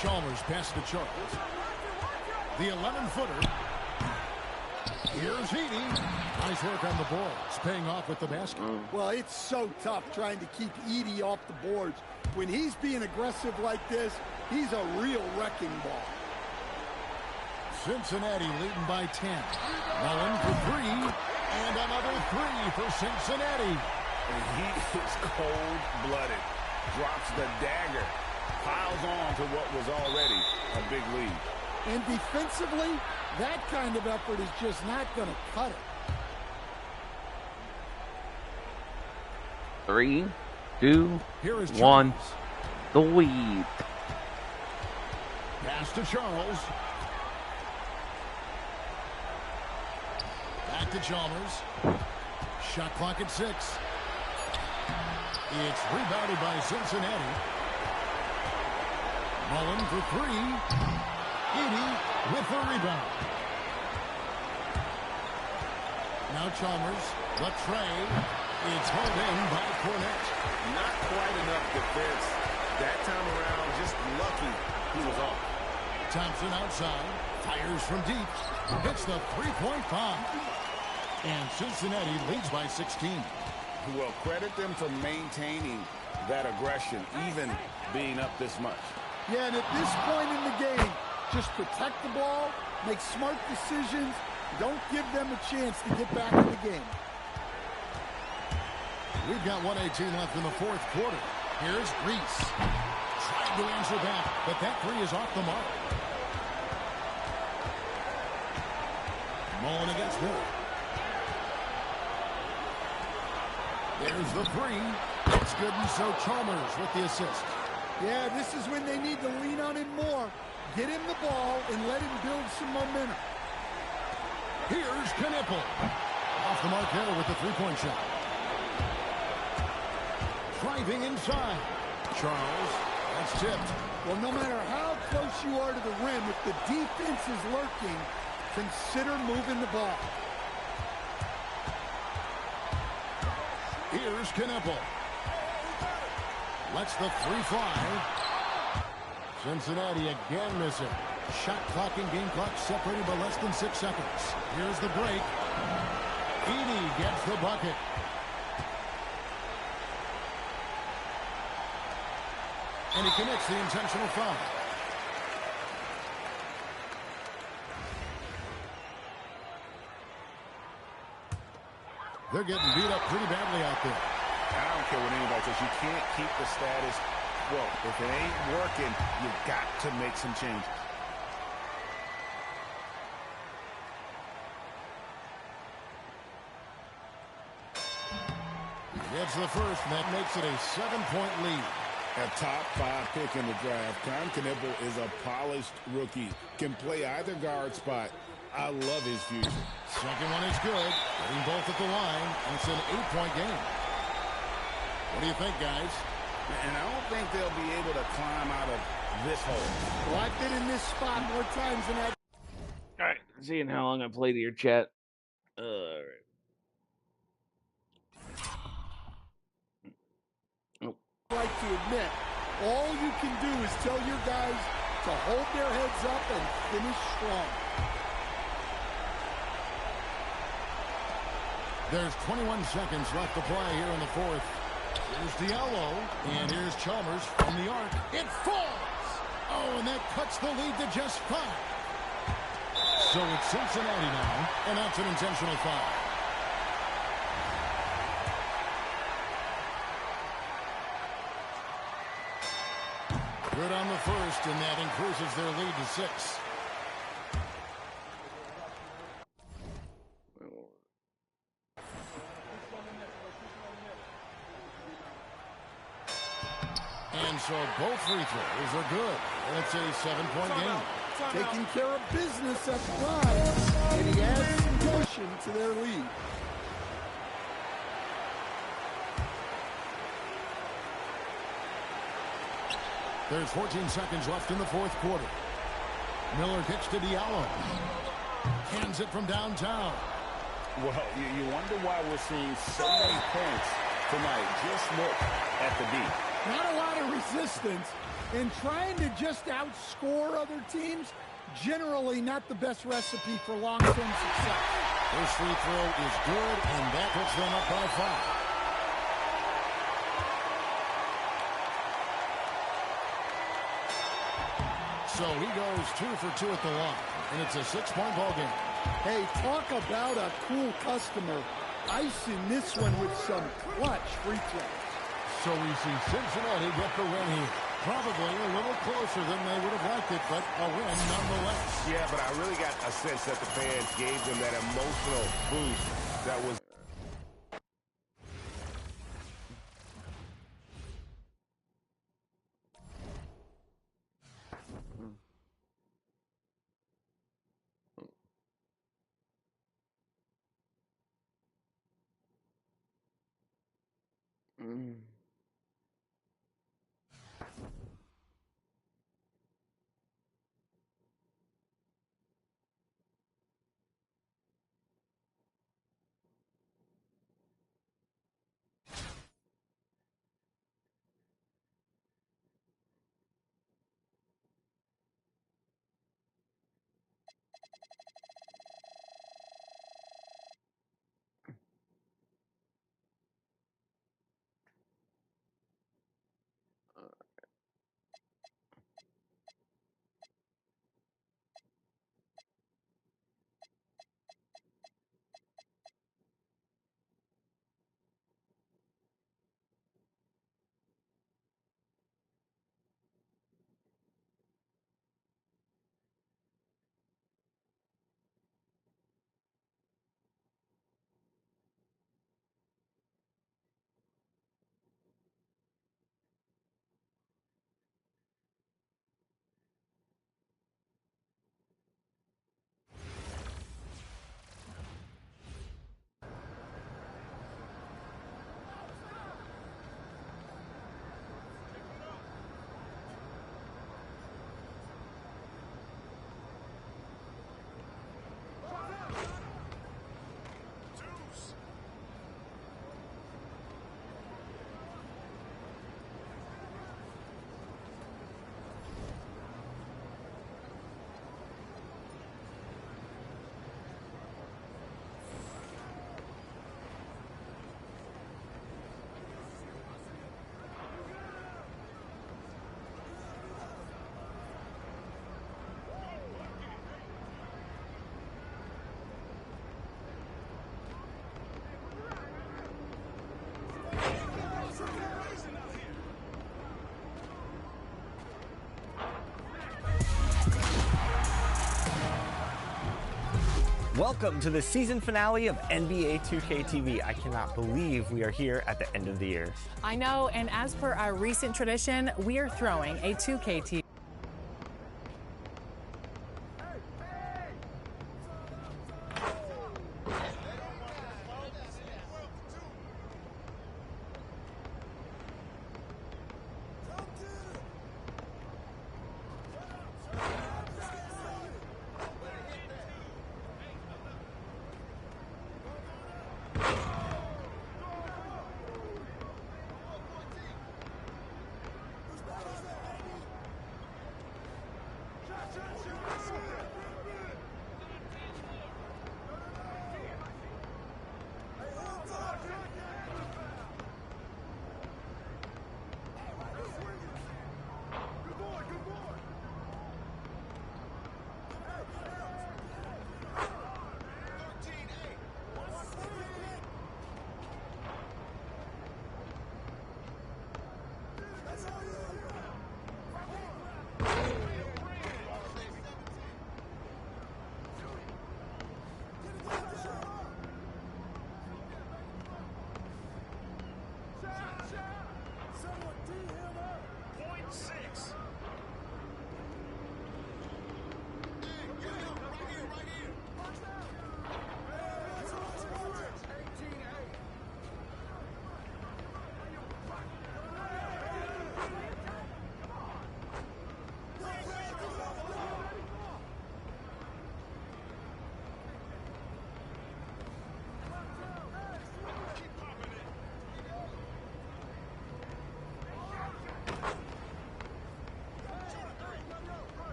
Chalmers passes to Charles. The 11-footer. Here's Edey. Nice work on the boards. Paying off with the basket. Well, it's so tough trying to keep Edey off the boards. When he's being aggressive like this, he's a real wrecking ball. Cincinnati leading by 10. Mullen for three. And another three for Cincinnati. And he is cold-blooded. Drops the dagger. Piles on to what was already a big lead. And defensively, that kind of effort is just not going to cut it. 3, 2, Here is 1. Charles. The lead. Pass to Charles. Back to Chalmers. Shot clock at 6. It's rebounded by Cincinnati. Mullen for three. Edey with the rebound. Now Chalmers, the tray. It's hauled in by Cornette. Not quite enough defense. That time around, just lucky he was off. Thompson outside, fires from deep, hits the three-point bomb. And Cincinnati leads by 16. Well, credit them for maintaining that aggression, even being up this much. Yeah, and at this point in the game, just protect the ball, make smart decisions, don't give them a chance to get back in the game. We've got 1:18 left in the fourth quarter. Here's Reese. Trying to answer back, but that three is off the mark. Mullen against Miller. There's the three. It's good, and so Chalmers with the assist. Yeah, this is when they need to lean on him more. Get him the ball and let him build some momentum. Here's Knipple. Off the mark there with the three-point shot. Driving inside. Charles, that's tipped. Well, no matter how close you are to the rim, if the defense is lurking, consider moving the ball. Here's Knipple. Lets the three fly. Cincinnati again missing. Shot clock and game clock separated by less than 6 seconds. Here's the break. Edey gets the bucket. And he commits the intentional foul. They're getting beat up pretty badly out there. I don't care what anybody says. You can't keep the status quo. If it ain't working, you've got to make some changes. Gets the first, and that makes it a 7-point lead. A top 5 pick in the draft. Tom Knipple is a polished rookie. Can play either guard spot. I love his future. Second one is good. Getting both at the line, and it's an 8-point game. What do you think, guys? And I don't think they'll be able to climb out of this hole. Well, I've been in this spot more times than I'd All right, seeing how long I play to your chat. All right. like to admit. All you can do is tell your guys to hold their heads up and finish strong. There's 21 seconds left to play here in the fourth. Here's Diallo, and here's Chalmers from the arc. It falls! Oh, and that cuts the lead to just 5. So it's Cincinnati now, and that's an intentional foul. Good on the first, and that increases their lead to 6. And so both free throws are good. And it's a 7-point game. Taking care of business at times, and he adds some cushion to their lead. There's 14 seconds left in the fourth quarter. Miller kicks to Diallo. Hands it from downtown. Well, you wonder why we're seeing so many points tonight. Just look at the D. Not a lot of resistance, and trying to just outscore other teams, generally not the best recipe for long-term success. This free throw is good, and that puts them up by 5. So he goes 2 for 2 at the line, and it's a 6-point ball game. Hey, talk about a cool customer. Icing this one with some clutch free throws. So we see Cincinnati get the win here. Probably a little closer than they would have liked it, but a win nonetheless. Yeah, but I really got a sense that the fans gave them that emotional boost that was... Welcome to the season finale of NBA 2K TV. I cannot believe we are here at the end of the year. I know, and as per our recent tradition, we are throwing a 2K TV.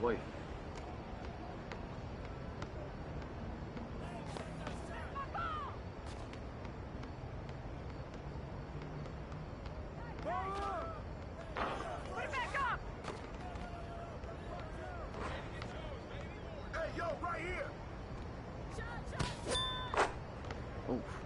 boy. Oof.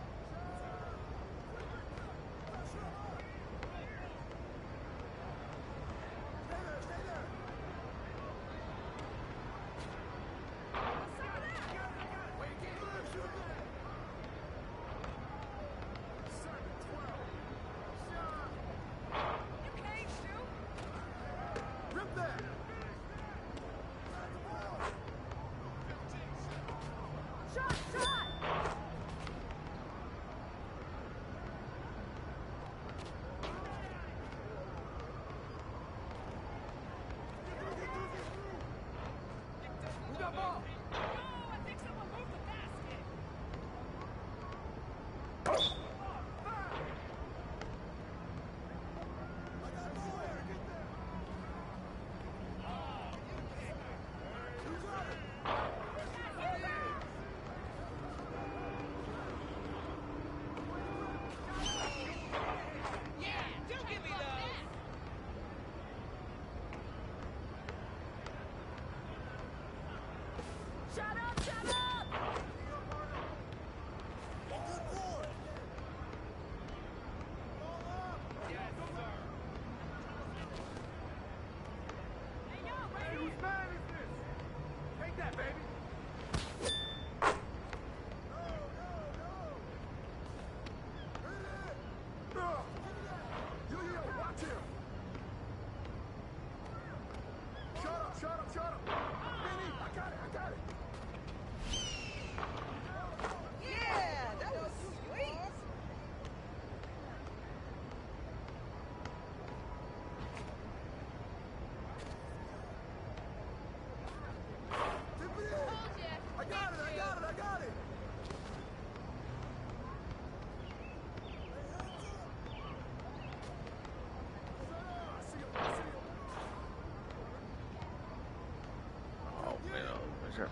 Sure.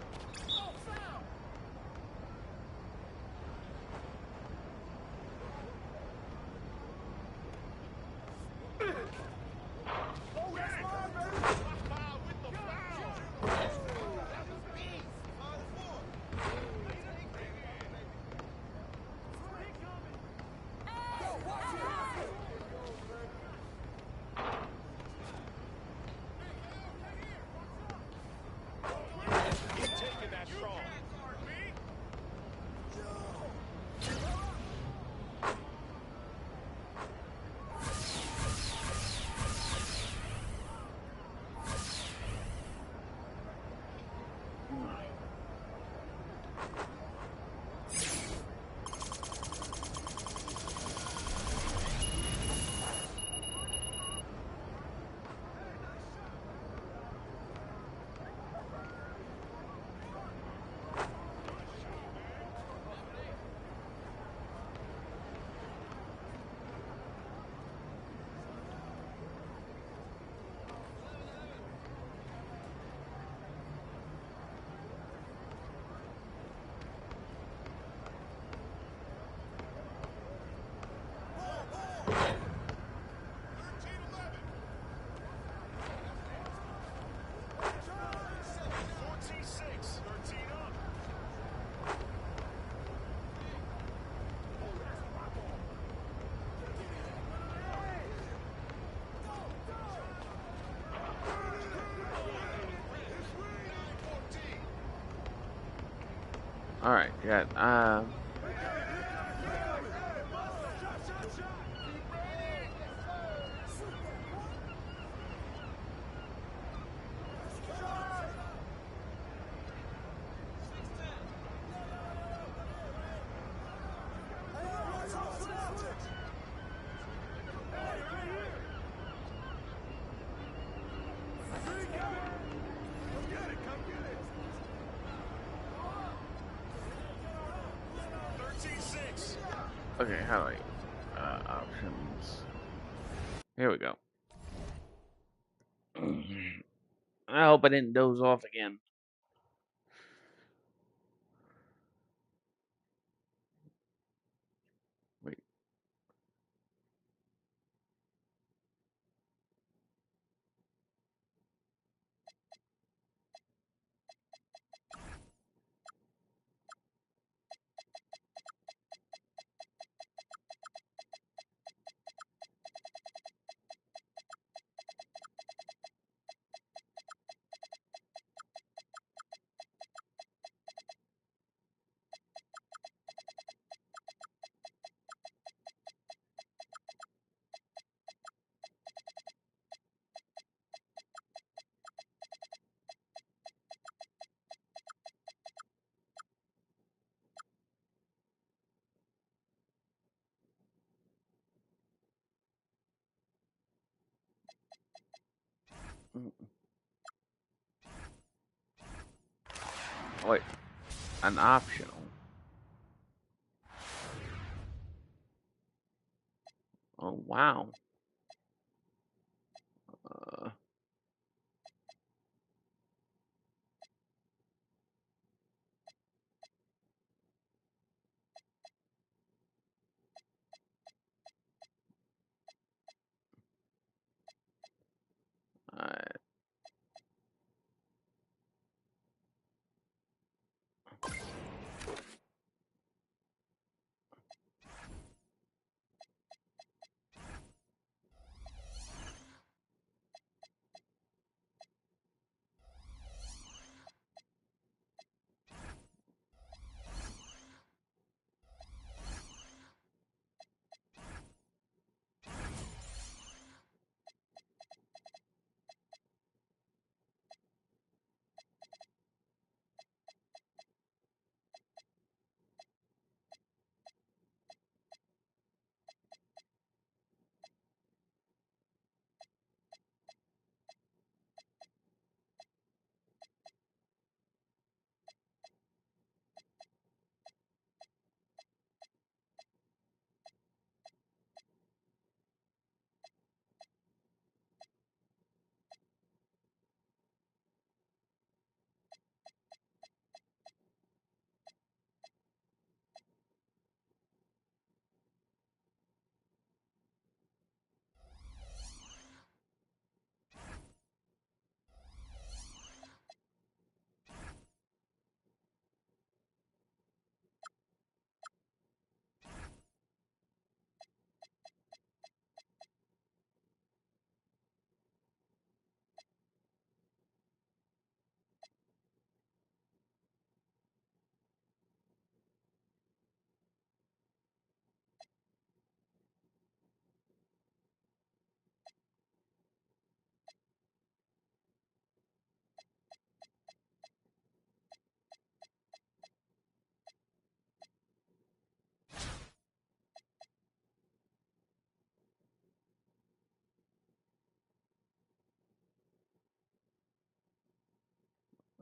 All right, yeah. Okay, how do I options? Here we go. I hope I didn't doze off again. Wait. Wait, an optional. Oh wow. Uh, I,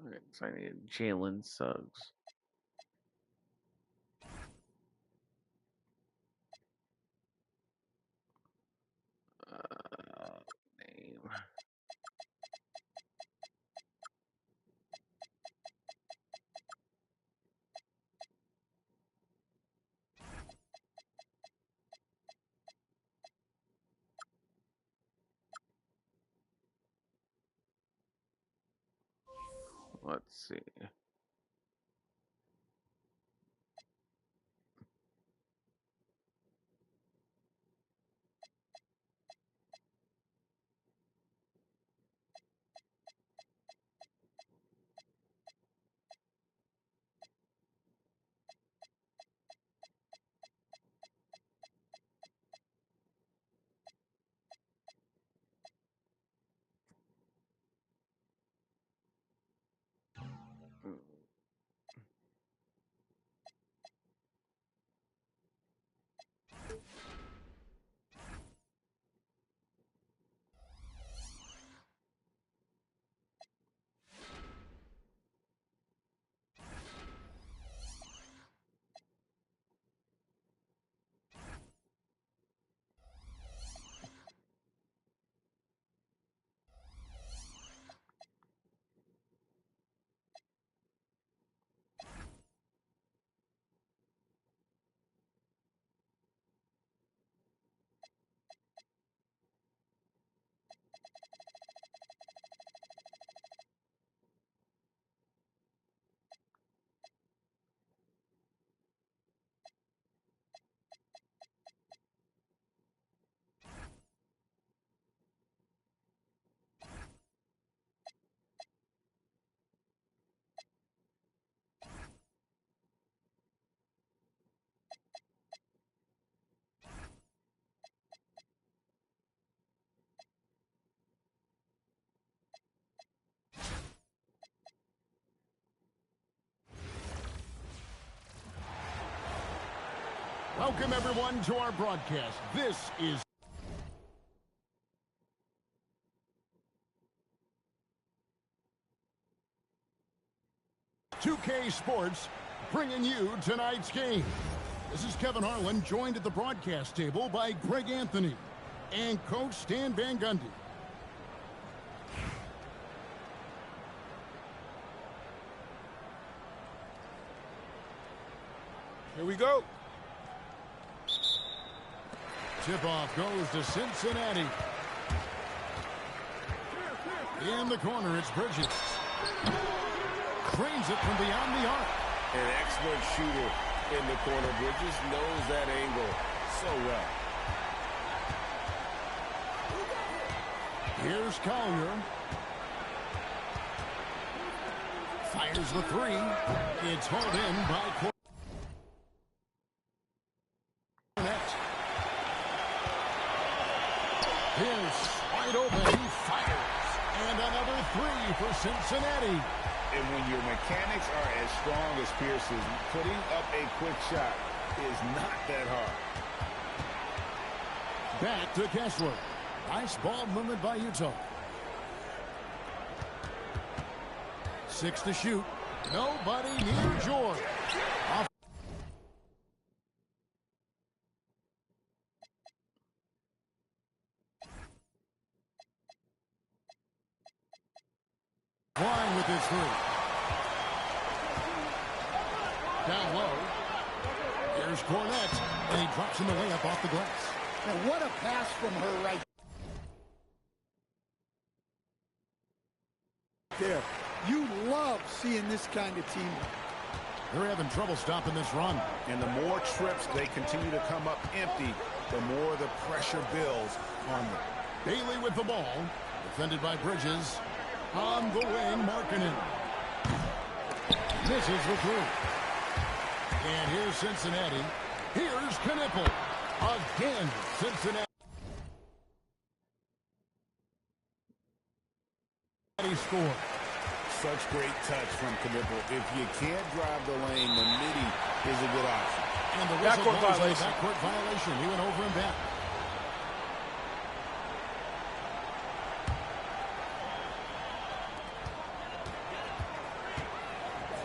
Alright, so I need Jalen Suggs. Name. Let's see. Welcome, everyone, to our broadcast. This is 2K Sports, bringing you tonight's game. This is Kevin Harlan, joined at the broadcast table by Greg Anthony and Coach Stan Van Gundy. Here we go. Tip-off goes to Cincinnati. In the corner, it's Bridges. Cranes it from beyond the arc. An excellent shooter in the corner. Bridges knows that angle so well. Here's Collier. Fires the three. It's hauled in by Cornet. Pierce wide open. He fires. And another three for Cincinnati. And when your mechanics are as strong as Pierce's, putting up a quick shot is not that hard. Back to Kessler. Nice ball movement by Utah. 6 to shoot. Nobody near George. Off. Flying with his three. Down low. Here's Cornet. And he drops in the layup off the glass. And what a pass from her right there. You love seeing this kind of team. They're having trouble stopping this run. And the more trips they continue to come up empty, the more the pressure builds on them. Bailey with the ball. Defended by Bridges. On the wing, Markkanen. Misses the three. And here's Cincinnati. Here's Knipple. Again, Cincinnati score. Such great touch from Knipple. If you can't drive the lane, the midi is a good option. And the whistle blows a backcourt violation. He went over and back.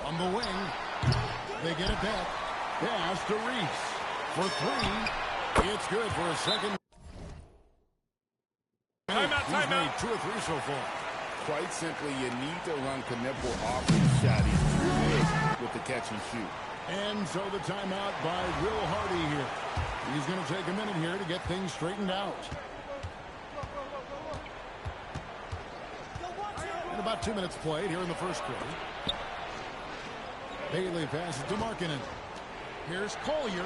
On the wing, they get it back. Pass to Reese for three. It's good for a second. Timeout, He's made 2 or 3 so far. Quite simply, you need to run Knipple off his shot. He's too good with the catch and shoot. And so the timeout by Will Hardy here. He's going to take a minute here to get things straightened out. And about 2 minutes played here in the first quarter. Bailey passes to Markkanen. Here's Collier.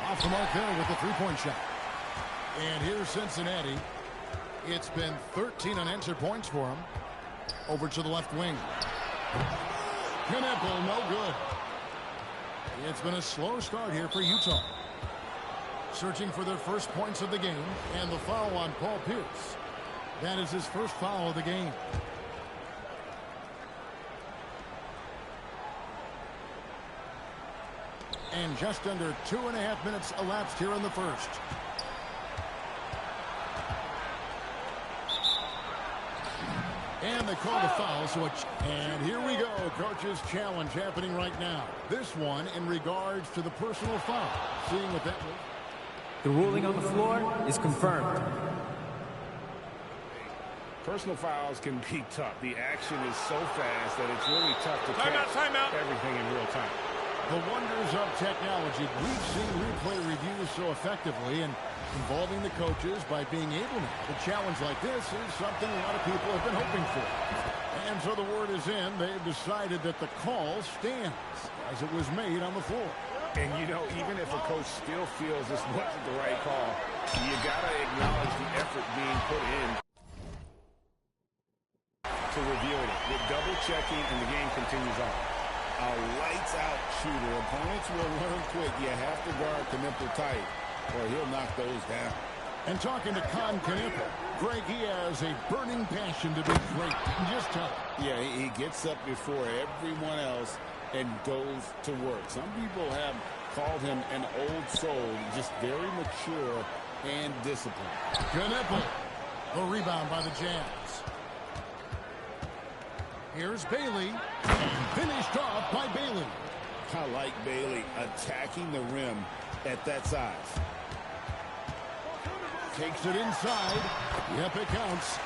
Off the mark there with the three-point shot. And here's Cincinnati. It's been 13 unanswered points for him. Over to the left wing. Knipple, no good. It's been a slow start here for Utah. Searching for their first points of the game. And the foul on Paul Pierce. That is his first foul of the game. And just under 2.5 minutes elapsed here in the first. And they call the foul, and here we go. Coach's challenge happening right now. This one in regards to the personal foul. Seeing what that was. The ruling on the floor is confirmed. Personal fouls can be tough. The action is so fast that it's really tough to catch everything in real time. The wonders of technology. We've seen replay reviews so effectively and involving the coaches by being able to. A challenge like this is something a lot of people have been hoping for. And so the word is in. They've decided that the call stands as it was made on the floor. And, you know, even if a coach still feels this wasn't the right call, you got to acknowledge the effort being put in to review it. With double-checking, and the game continues on. A lights-out shooter. Opponents will learn quick. You have to guard Knipple tight, or he'll knock those down. And talking to Con Knipple, Greg, he has a burning passion to be great. Just tough. Yeah, he gets up before everyone else and goes to work. Some people have called him an old soul, just very mature and disciplined. Knipple. The rebound by the Jazz. Here's Bailey. And finished off by Bailey. I like Bailey attacking the rim at that size. Takes it inside. Yep, it counts.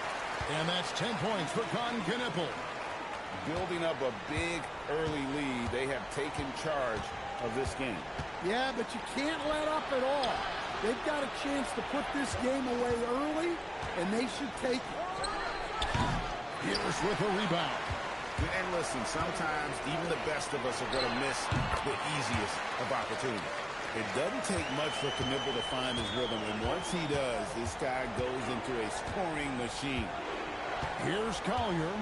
And that's 10 points for Con Knipple. Building up a big early lead, they have taken charge of this game. Yeah, but you can't let up at all. They've got a chance to put this game away early, and they should take it. Pierce with a rebound. And listen, sometimes even the best of us are going to miss the easiest of opportunities. It doesn't take much for Knipple to find his rhythm, and once he does, this guy goes into a scoring machine. Here's Collier.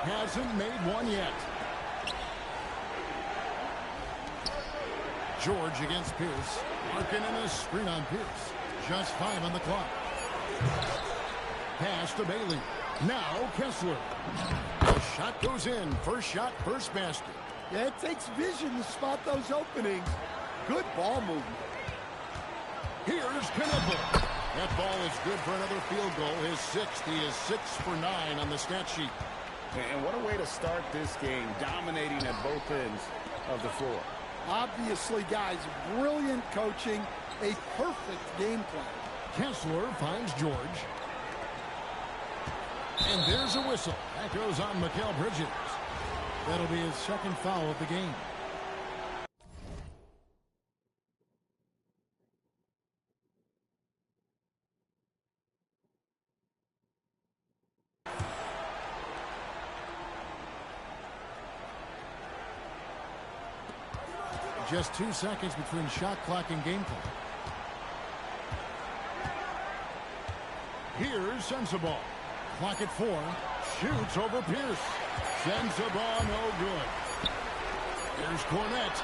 Hasn't made one yet. George against Pierce. Larkin in a screen on Pierce. Just 5 on the clock. Pass to Bailey. Now Kessler. The shot goes in. First shot, first basket. Yeah, it takes vision to spot those openings. Good ball movement. Here's Knipple. That ball is good for another field goal. His 6th. He is 6 for 9 on the stat sheet. And what a way to start this game, dominating at both ends of the floor. Obviously, guys, brilliant coaching, a perfect game plan. Kessler finds George. And there's a whistle. That goes on Mikal Bridges. That'll be his second foul of the game. Just 2 seconds between shot clock and game clock. Here's Sensabaugh. Clock at 4. Shoots over Pierce. Sensabaugh no good. Here's Cornette.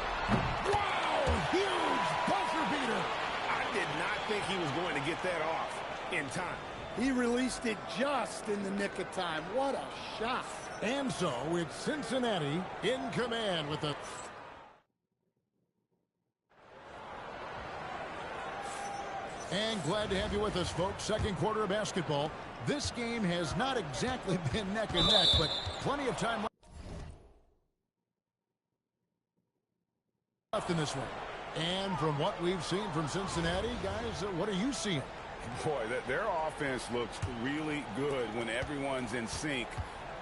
Wow! Huge buzzer beater. I did not think he was going to get that off in time. He released it just in the nick of time. What a shot. And so it's Cincinnati in command with the... And glad to have you with us, folks. Second quarter of basketball. This game has not exactly been neck and neck, but plenty of time left in this one. And from what we've seen from Cincinnati, guys, what are you seeing? Boy, their offense looks really good when everyone's in sync.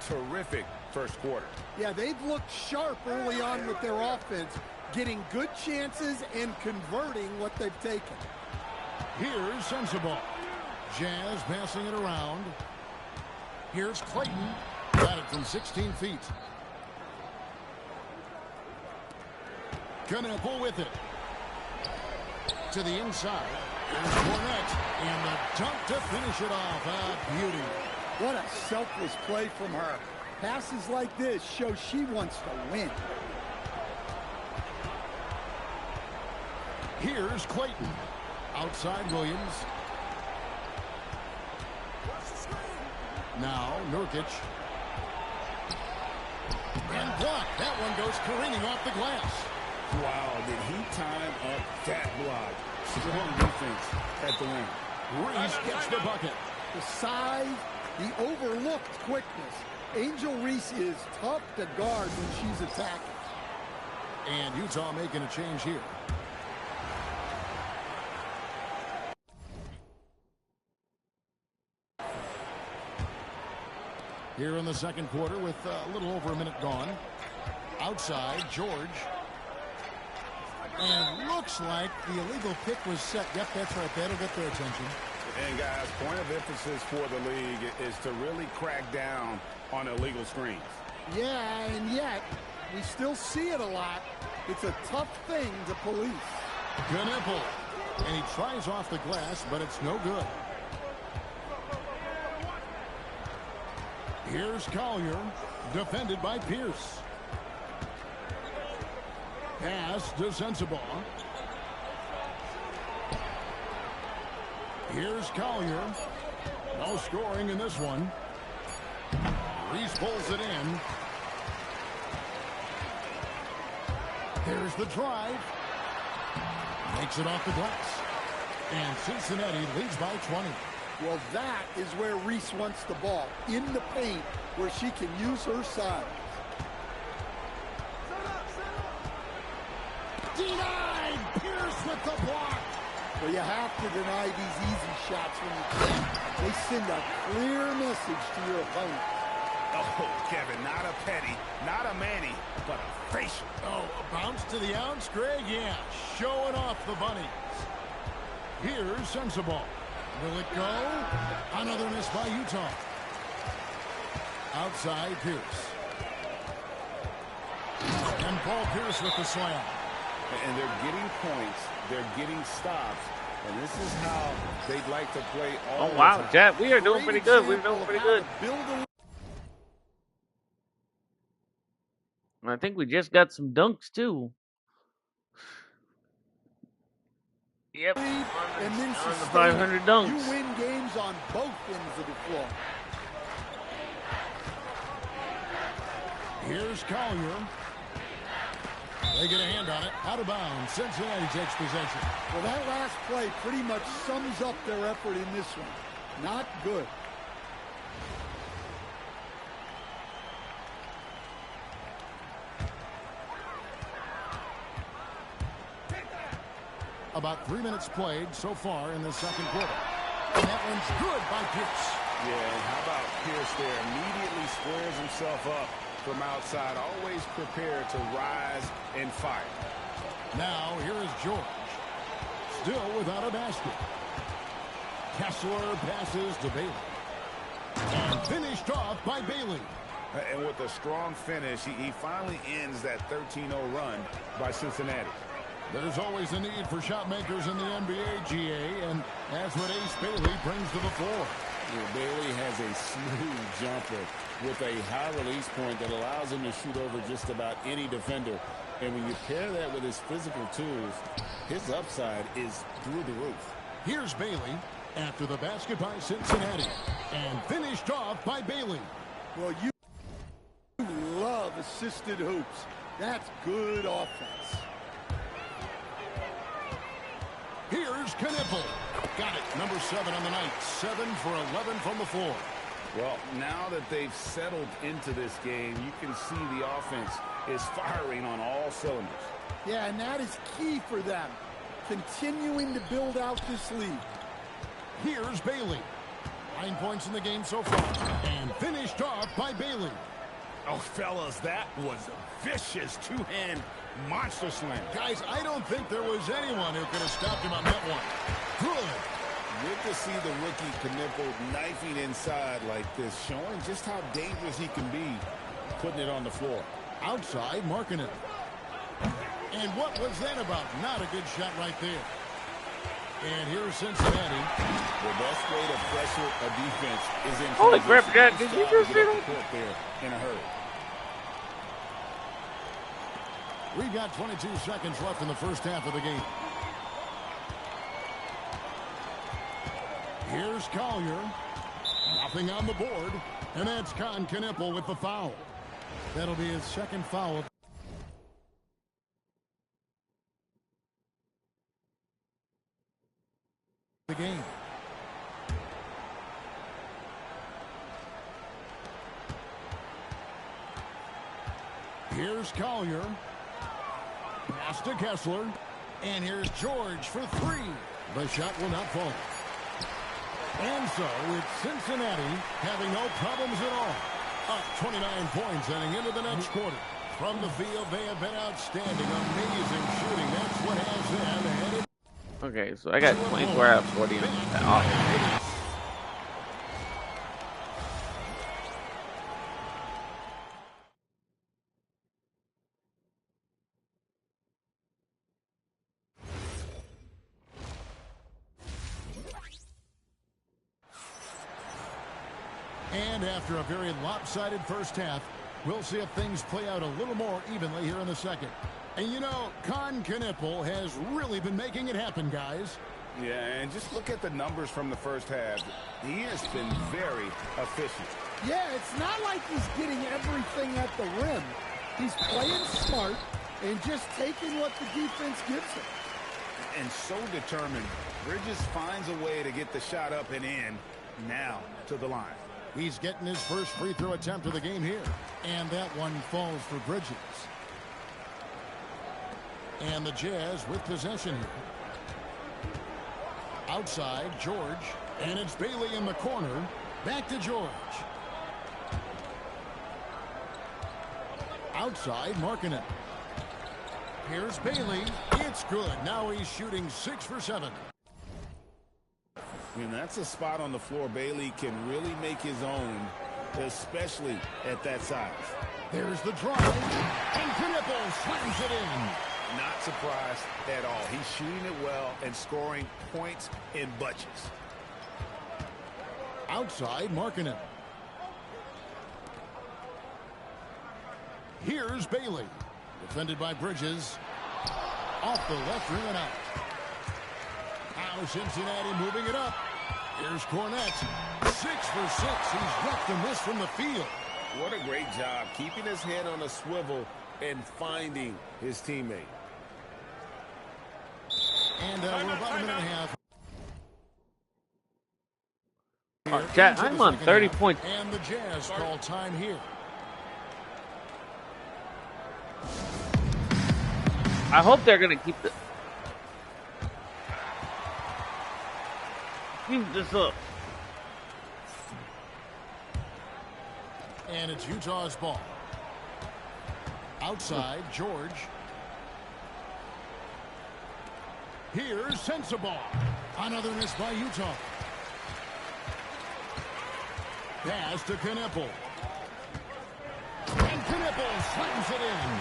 Terrific first quarter. Yeah, they've looked sharp early on with their offense, getting good chances and converting what they've taken. Here's Sensabaugh. Jazz passing it around. Here's Clayton. Got it from 16 feet. Knipple with it. To the inside. There's Cornette. And the dunk to finish it off. A beauty. What a selfless play from her. Passes like this show she wants to win. Here's Clayton. Outside Williams. Now Nurkic. And blocked. That one goes careening off the glass. Wow, did he time up that block? Strong defense at the rim. Reese gets the bucket. The size, the overlooked quickness. Angel Reese is tough to guard when she's attacking. And Utah making a change here. Here in the second quarter with a little over a minute gone. Outside, George. And looks like the illegal pick was set. Yep, that's right. That'll get their attention. And, guys, point of emphasis for the league is to really crack down on illegal screens. Yeah, and yet, we still see it a lot. It's a tough thing to police. Knipple. And he tries off the glass, but it's no good. Here's Collier, defended by Pierce. Pass to Sensabaugh. Here's Collier. No scoring in this one. Reese pulls it in. There's the drive. Makes it off the glass. And Cincinnati leads by 20. Well, that is where Reese wants the ball, in the paint, where she can use her size. Denied! Pierce with the block. Well, you have to deny these easy shots when you can. They send a clear message to your opponent. Oh, Kevin, not a Petty, not a Manny, but a facial. Oh, a bounce to the ounce, Greg? Yeah, showing off the bunnies. Here's Sensabaugh. Will it go? Another miss by Utah. Outside Pierce. And Paul Pierce with the slam. And they're getting points, they're getting stops, and this is how they'd like to play all Oh, wow, the time. Jet, we are doing pretty good. We're doing pretty good. I think we just got some dunks, too. Yep, And then on the sustain 500 dunks. You win games on both ends of the floor. Here's Collier. They get a hand on it. Out of bounds. Cincinnati takes possession. Well, that last play pretty much sums up their effort in this one. Not good. About 3 minutes played so far in the second quarter. And that one's good by Pierce. Yeah, and how about Pierce there? Immediately squares himself up from outside, always prepared to rise and fire. Now, here is George. Still without a basket. Kessler passes to Bailey. And finished off by Bailey. And with a strong finish, he finally ends that 13-0 run by Cincinnati. There's always a need for shot makers in the NBA, GA, and that's what Ace Bailey brings to the floor. Yeah, Bailey has a smooth jumper with a high release point that allows him to shoot over just about any defender. And when you pair that with his physical tools, his upside is through the roof. Here's Bailey after the basket by Cincinnati. And finished off by Bailey. Well, you love assisted hoops. That's good offense. Here's Knipple. Got it. Number 7 on the night. 7 for 11 from the floor. Well, now that they've settled into this game, you can see the offense is firing on all cylinders. Yeah, and that is key for them. Continuing to build out this lead. Here's Bailey. 9 points in the game so far. And finished off by Bailey. Oh, fellas, that was a vicious two-hand monster slam. Guys, I don't think there was anyone who could have stopped him on that one. Good. Good to see the rookie Knipple knifing inside like this, showing just how dangerous he can be putting it on the floor. Outside, marking it. And what was that about? Not a good shot right there. And here's Cincinnati. The best way to pressure a defense is in Holy crap, transition. Jack, did you just see Get up that? the court there in a hurry. We've got 22 seconds left in the first half of the game. Here's Collier. Nothing on the board. And that's Con Knipple with the foul. That'll be his second foul. The game. Here's Collier. Pass to Kessler. And here's George for 3. The shot will not fall. And so it's Cincinnati having no problems at all. Up 29 points heading into the next quarter. From the field, they have been outstanding. Amazing shooting. That's what has them headed. Okay, so I got 24 out of 40 on that offense. And after a very lopsided first half, we'll see if things play out a little more evenly here in the second. And you know, Con Knipple has really been making it happen, guys. Yeah, and just look at the numbers from the first half. He has been very efficient. Yeah, it's not like he's getting everything at the rim. He's playing smart and just taking what the defense gives him. and so determined. Bridges finds a way to get the shot up and in, now to the line. He's getting his first free throw attempt of the game here. And that one falls for Bridges. And the Jazz with possession here. Outside, George. And it's Bailey in the corner. Back to George. Outside, Markkanen. Here's Bailey. It's good. Now he's shooting 6 for 7. And that's a spot on the floor Bailey can really make his own, especially at that size. There's the drive. And Knipple slams it in. Not surprised at all. He's shooting it well and scoring points in bunches. Outside, Markkanen. Here's Bailey. Defended by Bridges. Off the left rim and out. Now Cincinnati moving it up. Here's Cornette. 6 for 6. He's left a miss from the field. What a great job keeping his head on a swivel and finding his teammate. And we're about a minute and a half. Chat, I'm on 30 points. And the Jazz call time here. I hope they're going to keep this up. And it's Utah's ball. Outside, George. Here's Sensabaugh. Another miss by Utah. Pass to Knipple. And Knipple slams it in.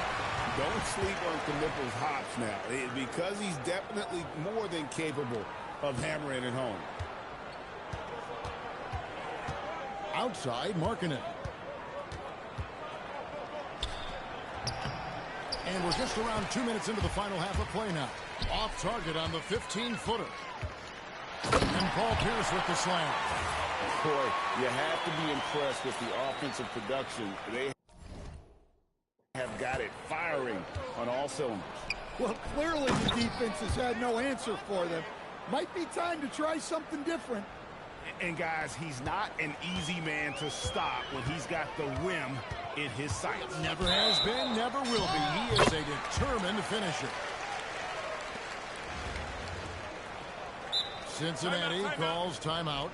Don't sleep on Knipple's hops now, because he's definitely more than capable of hammering it home. Outside, Markkanen. And we're just around 2 minutes into the final half of play now. Off target on the 15-footer. And Paul Pierce with the slam. Boy, you have to be impressed with the offensive production. They have got it firing on all cylinders. Well, clearly the defense has had no answer for them. Might be time to try something different. And guys, he's not an easy man to stop when he's got the rim in his sights. Never has been, never will be. He is a determined finisher. Cincinnati calls timeout.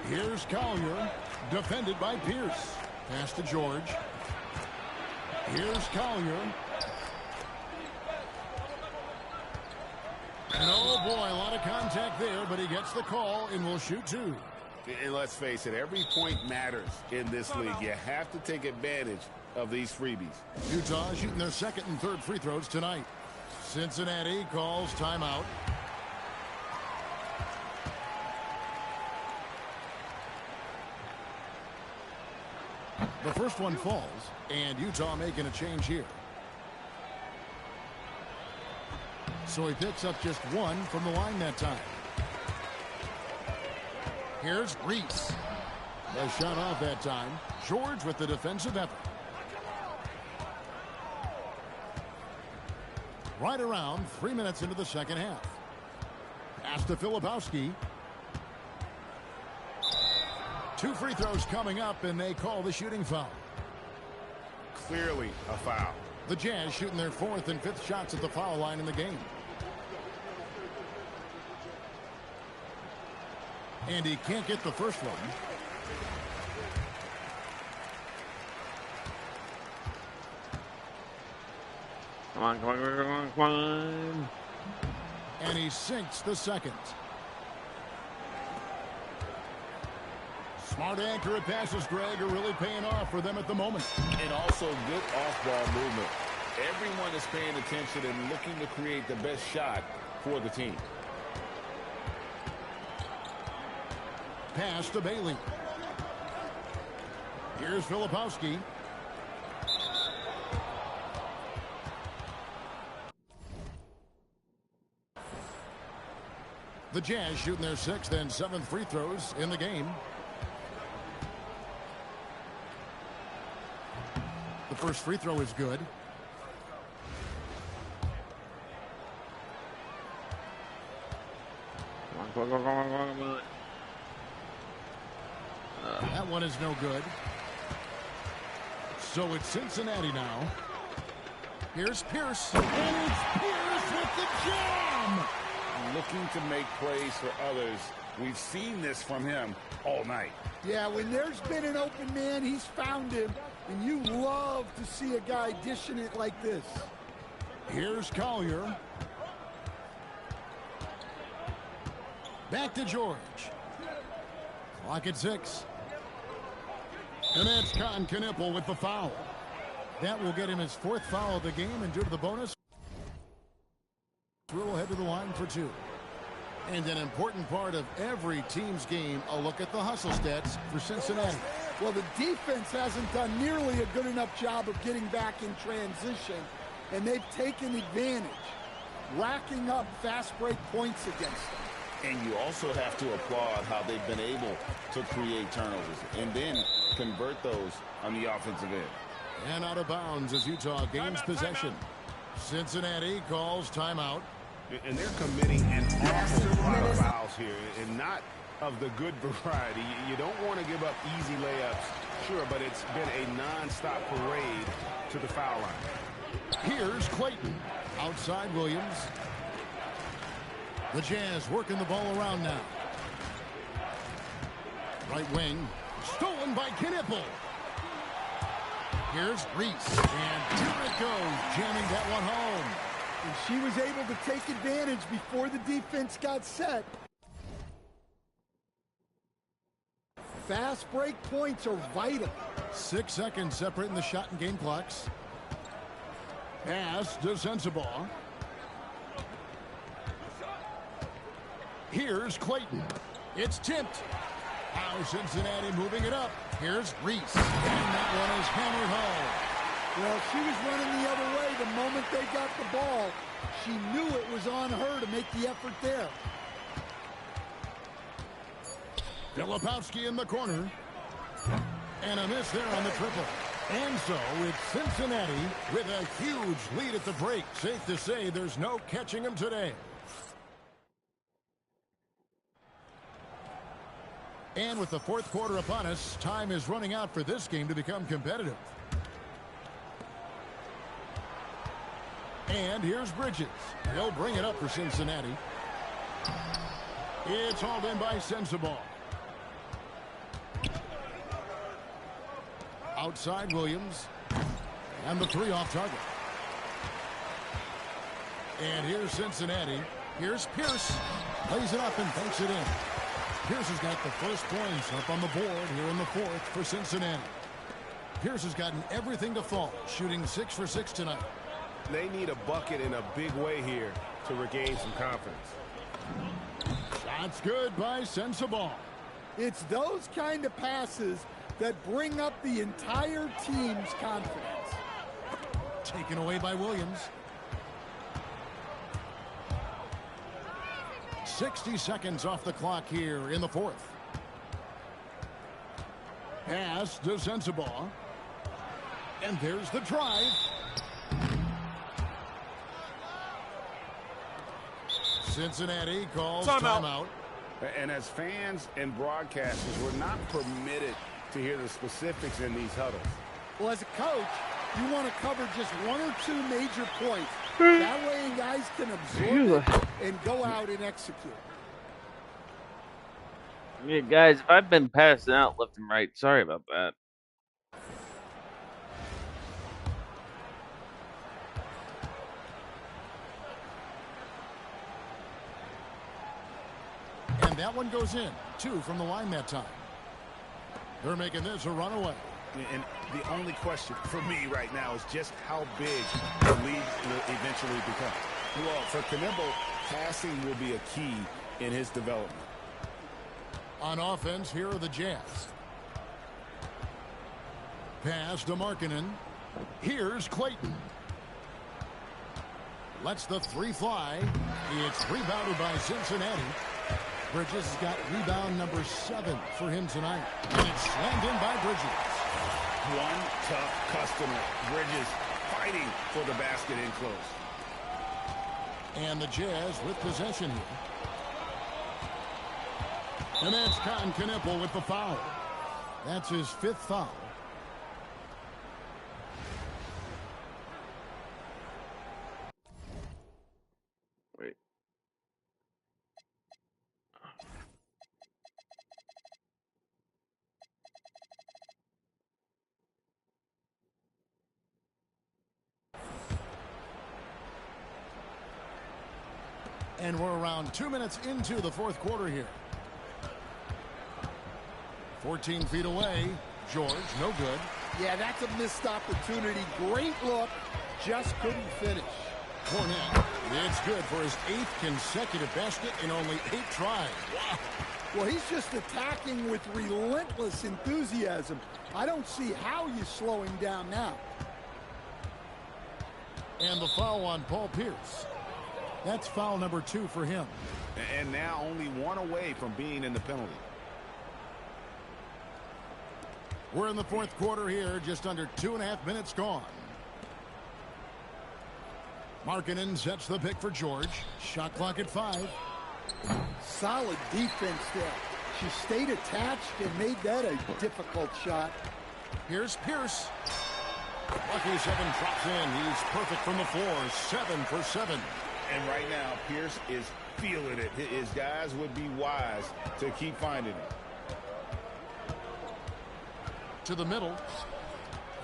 Here's Collier, defended by Pierce. Pass to George. Here's Collier. And oh boy, a lot of contact there, but he gets the call and will shoot 2. And let's face it, every point matters in this league. You have to take advantage of these freebies. Utah shooting their second and third free throws tonight. Cincinnati calls timeout. The first one falls, and Utah making a change here. So he picks up just 1 from the line that time. Here's Reese. A shot off that time. George with the defensive effort. Right around 3 minutes into the second half. Pass to Filipowski. 2 free throws coming up, and they call the shooting foul. Clearly a foul. The Jazz shooting their 4th and 5th shots at the foul line in the game. And he can't get the first one. Come on, come on, come on, come on. And he sinks the second. Smart accurate passes, Greg, are really paying off for them at the moment. And also good off-ball movement. Everyone is paying attention and looking to create the best shot for the team. Pass to Bailey. Here's Filipowski. The Jazz shooting their 6th and 7th free throws in the game. The first free throw is good. That one is no good. So it's Cincinnati now. Here's Pierce. And it's Pierce with the jam. Looking to make plays for others. We've seen this from him all night. Yeah, when there's been an open man, he's found him. And you love to see a guy dishing it like this. Here's Collier. Back to George. Clock at 6. And that's Cotton Knueppel with the foul. That will get him his 4th foul of the game, and due to the bonus, we'll head to the line for 2. And an important part of every team's game, a look at the hustle stats for Cincinnati. Well, the defense hasn't done nearly a good enough job of getting back in transition, and they've taken advantage, racking up fast break points against them. And you also have to applaud how they've been able to create turnovers and then convert those on the offensive end. And out of bounds as Utah gains possession. Cincinnati calls timeout. And they're committing an awful lot of fouls here, and not of the good variety. You don't want to give up easy layups, sure, but it's been a non-stop parade to the foul line. Here's Clayton. Outside Williams. The Jazz working the ball around now. Right wing. Stolen by Knueppel. Here's Reese. And here it goes. Jamming that one home. And she was able to take advantage before the defense got set. Fast break points are vital. 6 seconds separating the shot and game clocks. Pass to Sensabaugh. Here's Clayton. It's tipped. Now Cincinnati moving it up. Here's Reese. And that one is hammered home. Well, she was running the other way the moment they got the ball. She knew it was on her to make the effort there. Filipowski in the corner. And a miss there on the triple. And so it's Cincinnati with a huge lead at the break. Safe to say there's no catching them today. And with the 4th quarter upon us, time is running out for this game to become competitive. And here's Bridges. He'll bring it up for Cincinnati. It's hauled in by Sensabaugh. Outside Williams. And the 3 off target. And here's Cincinnati. Here's Pierce. Plays it up and banks it in. Pierce has got the first points up on the board here in the 4th for Cincinnati. Pierce has gotten everything to fall, shooting 6 for 6 tonight. They need a bucket in a big way here to regain some confidence. Shots good by Sensabaugh. It's those kind of passes that bring up the entire team's confidence. Taken away by Williams. 60 seconds off the clock here in the 4th. Pass to Sensabaugh. And there's the drive. Cincinnati calls timeout. And as fans and broadcasters, we're not permitted to hear the specifics in these huddles. Well, as a coach, you want to cover just 1 or 2 major points. That way guys can absorb it and go out and execute. Yeah, guys, if I've been passing out left and right, sorry about that. And that one goes in. 2 from the line that time. They're making this a runaway. And the only question for me right now is just how big the lead will eventually become. Well, for Knueppel, passing will be a key in his development. On offense, here are the Jazz. Pass to Markkanen. Here's Clayton. Lets the 3 fly. It's rebounded by Cincinnati. Bridges has got rebound number 7 for him tonight. And it's slammed in by Bridges. One tough customer. Bridges fighting for the basket in close. And the Jazz with possession here. And that's Con Knueppel with the foul. That's his 5th foul. Wait. And we're around 2 minutes into the 4th quarter here. 14 feet away. George, no good. Yeah, that's a missed opportunity. Great look, just couldn't finish. Kornet, it's good for his 8th consecutive basket in only 8 tries. Wow. Well, he's just attacking with relentless enthusiasm. I don't see how you slow him down now. And the foul on Paul Pierce. That's foul number 2 for him. And now only 1 away from being in the penalty. We're in the 4th quarter here, just under 2.5 minutes gone. Markkanen sets the pick for George. Shot clock at 5. Solid defense there. She stayed attached and made that a difficult shot. Here's Pierce. Lucky 7 drops in. He's perfect from the floor. 7 for 7. And right now, Pierce is feeling it. His guys would be wise to keep finding it. To the middle.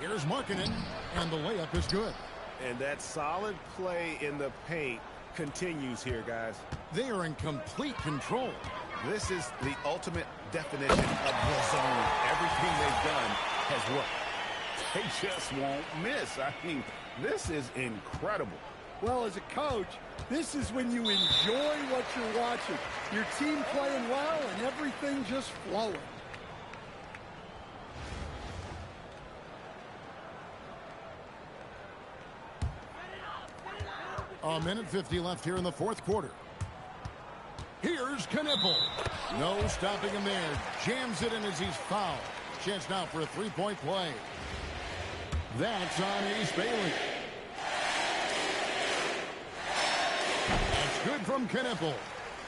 Here's Markkanen, and the layup is good. And that solid play in the paint continues here, guys. They are in complete control. This is the ultimate definition of the zone. Everything they've done has worked. They just won't miss. I mean, this is incredible. Well, as a coach, this is when you enjoy what you're watching. Your team playing well and everything just flowing. A minute 50 left here in the 4th quarter. Here's Knueppel. No stopping him there. Jams it in as he's fouled. Chance now for a 3-point play. That's on Ace Bailey. That's good from Knueppel.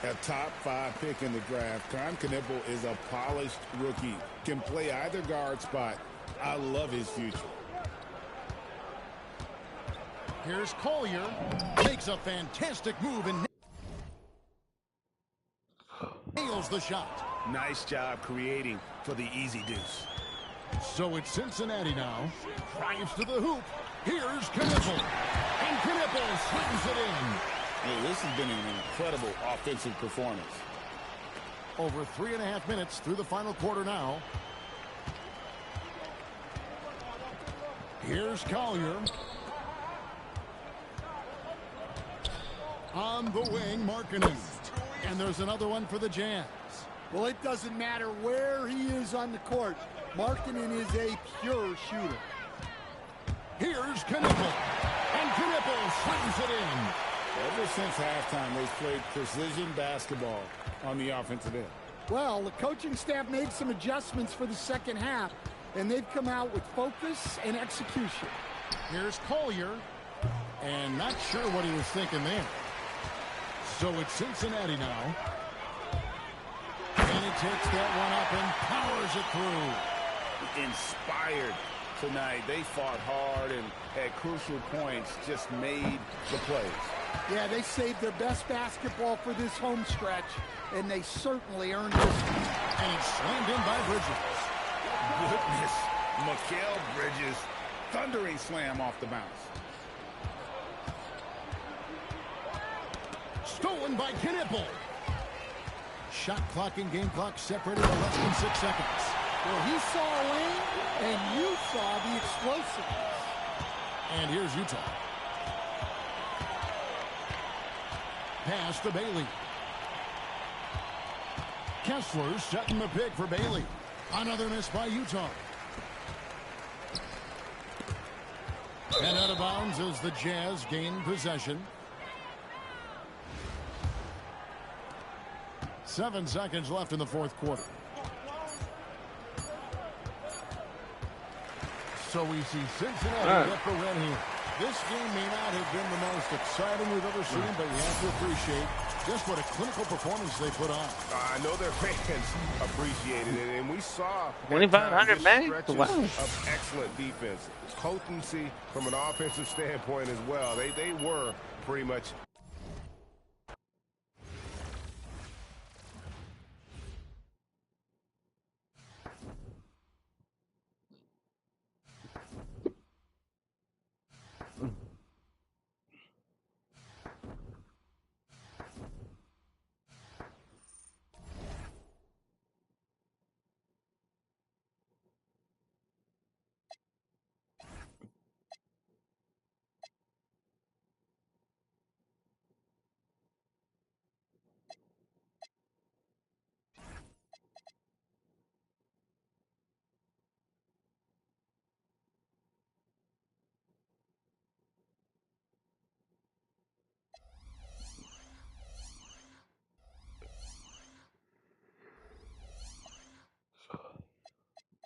A top 5 pick in the draft. Con Knueppel is a polished rookie. Can play either guard spot. I love his future. Here's Collier. Makes a fantastic move and nails the shot. Nice job creating for the easy deuce. So it's Cincinnati now. Drives to the hoop. Here's Knueppel. And Knueppel slams it in. Well, this has been an incredible offensive performance. Over 3.5 minutes through the final quarter now. Here's Collier. On the wing, Markkanen. And there's another one for the Jazz. Well, it doesn't matter where he is on the court. Markkanen is a pure shooter. Here's Knueppel. And Knueppel slams it in. Ever since halftime, they've played precision basketball on the offensive end. Well, the coaching staff made some adjustments for the second half, and they've come out with focus and execution. Here's Collier. And not sure what he was thinking there. So it's Cincinnati now. And he takes that one up and powers it through. Inspired tonight. They fought hard and at crucial points just made the plays. Yeah, they saved their best basketball for this home stretch, and they certainly earned this one. And it's slammed in by Bridges. Goodness. Mikal Bridges. Thundering slam off the bounce. Stolen by Knueppel. Shot clock and game clock separated by less than 6 seconds. Well, he saw a lane, and you saw the explosiveness. And here's Utah. Pass to Bailey. Kessler setting the pick for Bailey. Another miss by Utah. And out of bounds as the Jazz gain possession. 7 seconds left in the fourth quarter. So we see Cincinnati get the win here. This game may not have been the most exciting we've ever seen, but you have to appreciate just what a clinical performance they put on. I know their fans appreciated it, and we saw 2,500 men. Wow. Of excellent defense, potency from an offensive standpoint as well. They were pretty much.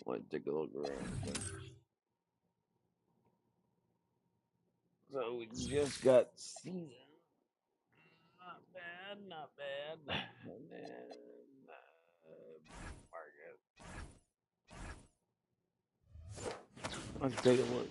Let's take a look around. So we just got season. Not bad, not bad. And then market. Let's take a look.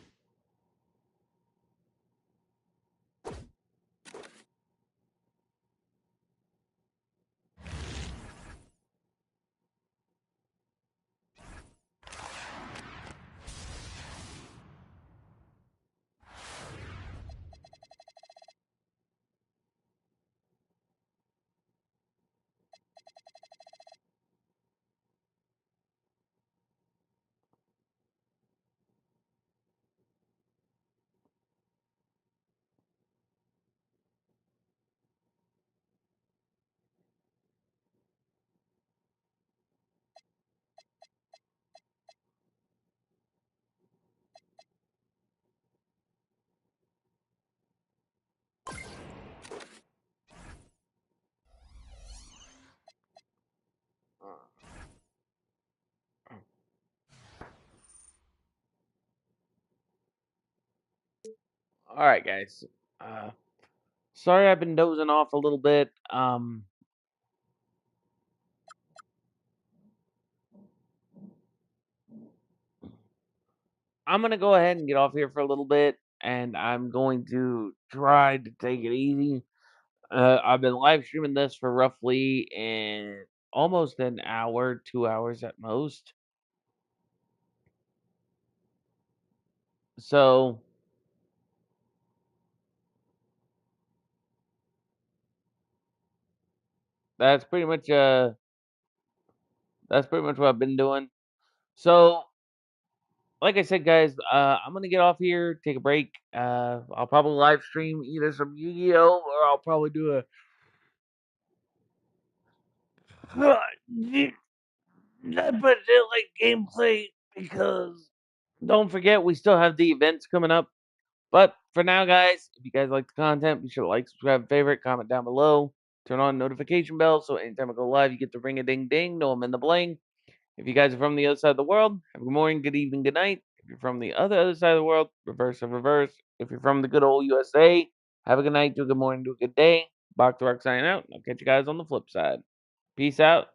All right, guys. Sorry I've been dozing off a little bit. I'm gonna go ahead and get off here for a little bit, and I'm going to try to take it easy. I've been live streaming this for roughly almost an hour, 2 hours at most. So that's pretty much what I've been doing. So like I said, guys, I'm gonna get off here, take a break. I'll probably live stream either some Yu-Gi-Oh or I'll probably do a but like gameplay because don't forget we still have the events coming up. But for now, guys, if you guys like the content, be sure to like, subscribe, favorite, comment down below, turn on notification bell so anytime I go live, you get the ring a ding ding. Know I'm in the bling. If you guys are from the other side of the world, have a good morning, good evening, good night. If you're from the other side of the world, reverse of reverse. If you're from the good old USA, have a good night, do a good morning, do a good day. Bach the Rock signing out. I'll catch you guys on the flip side. Peace out.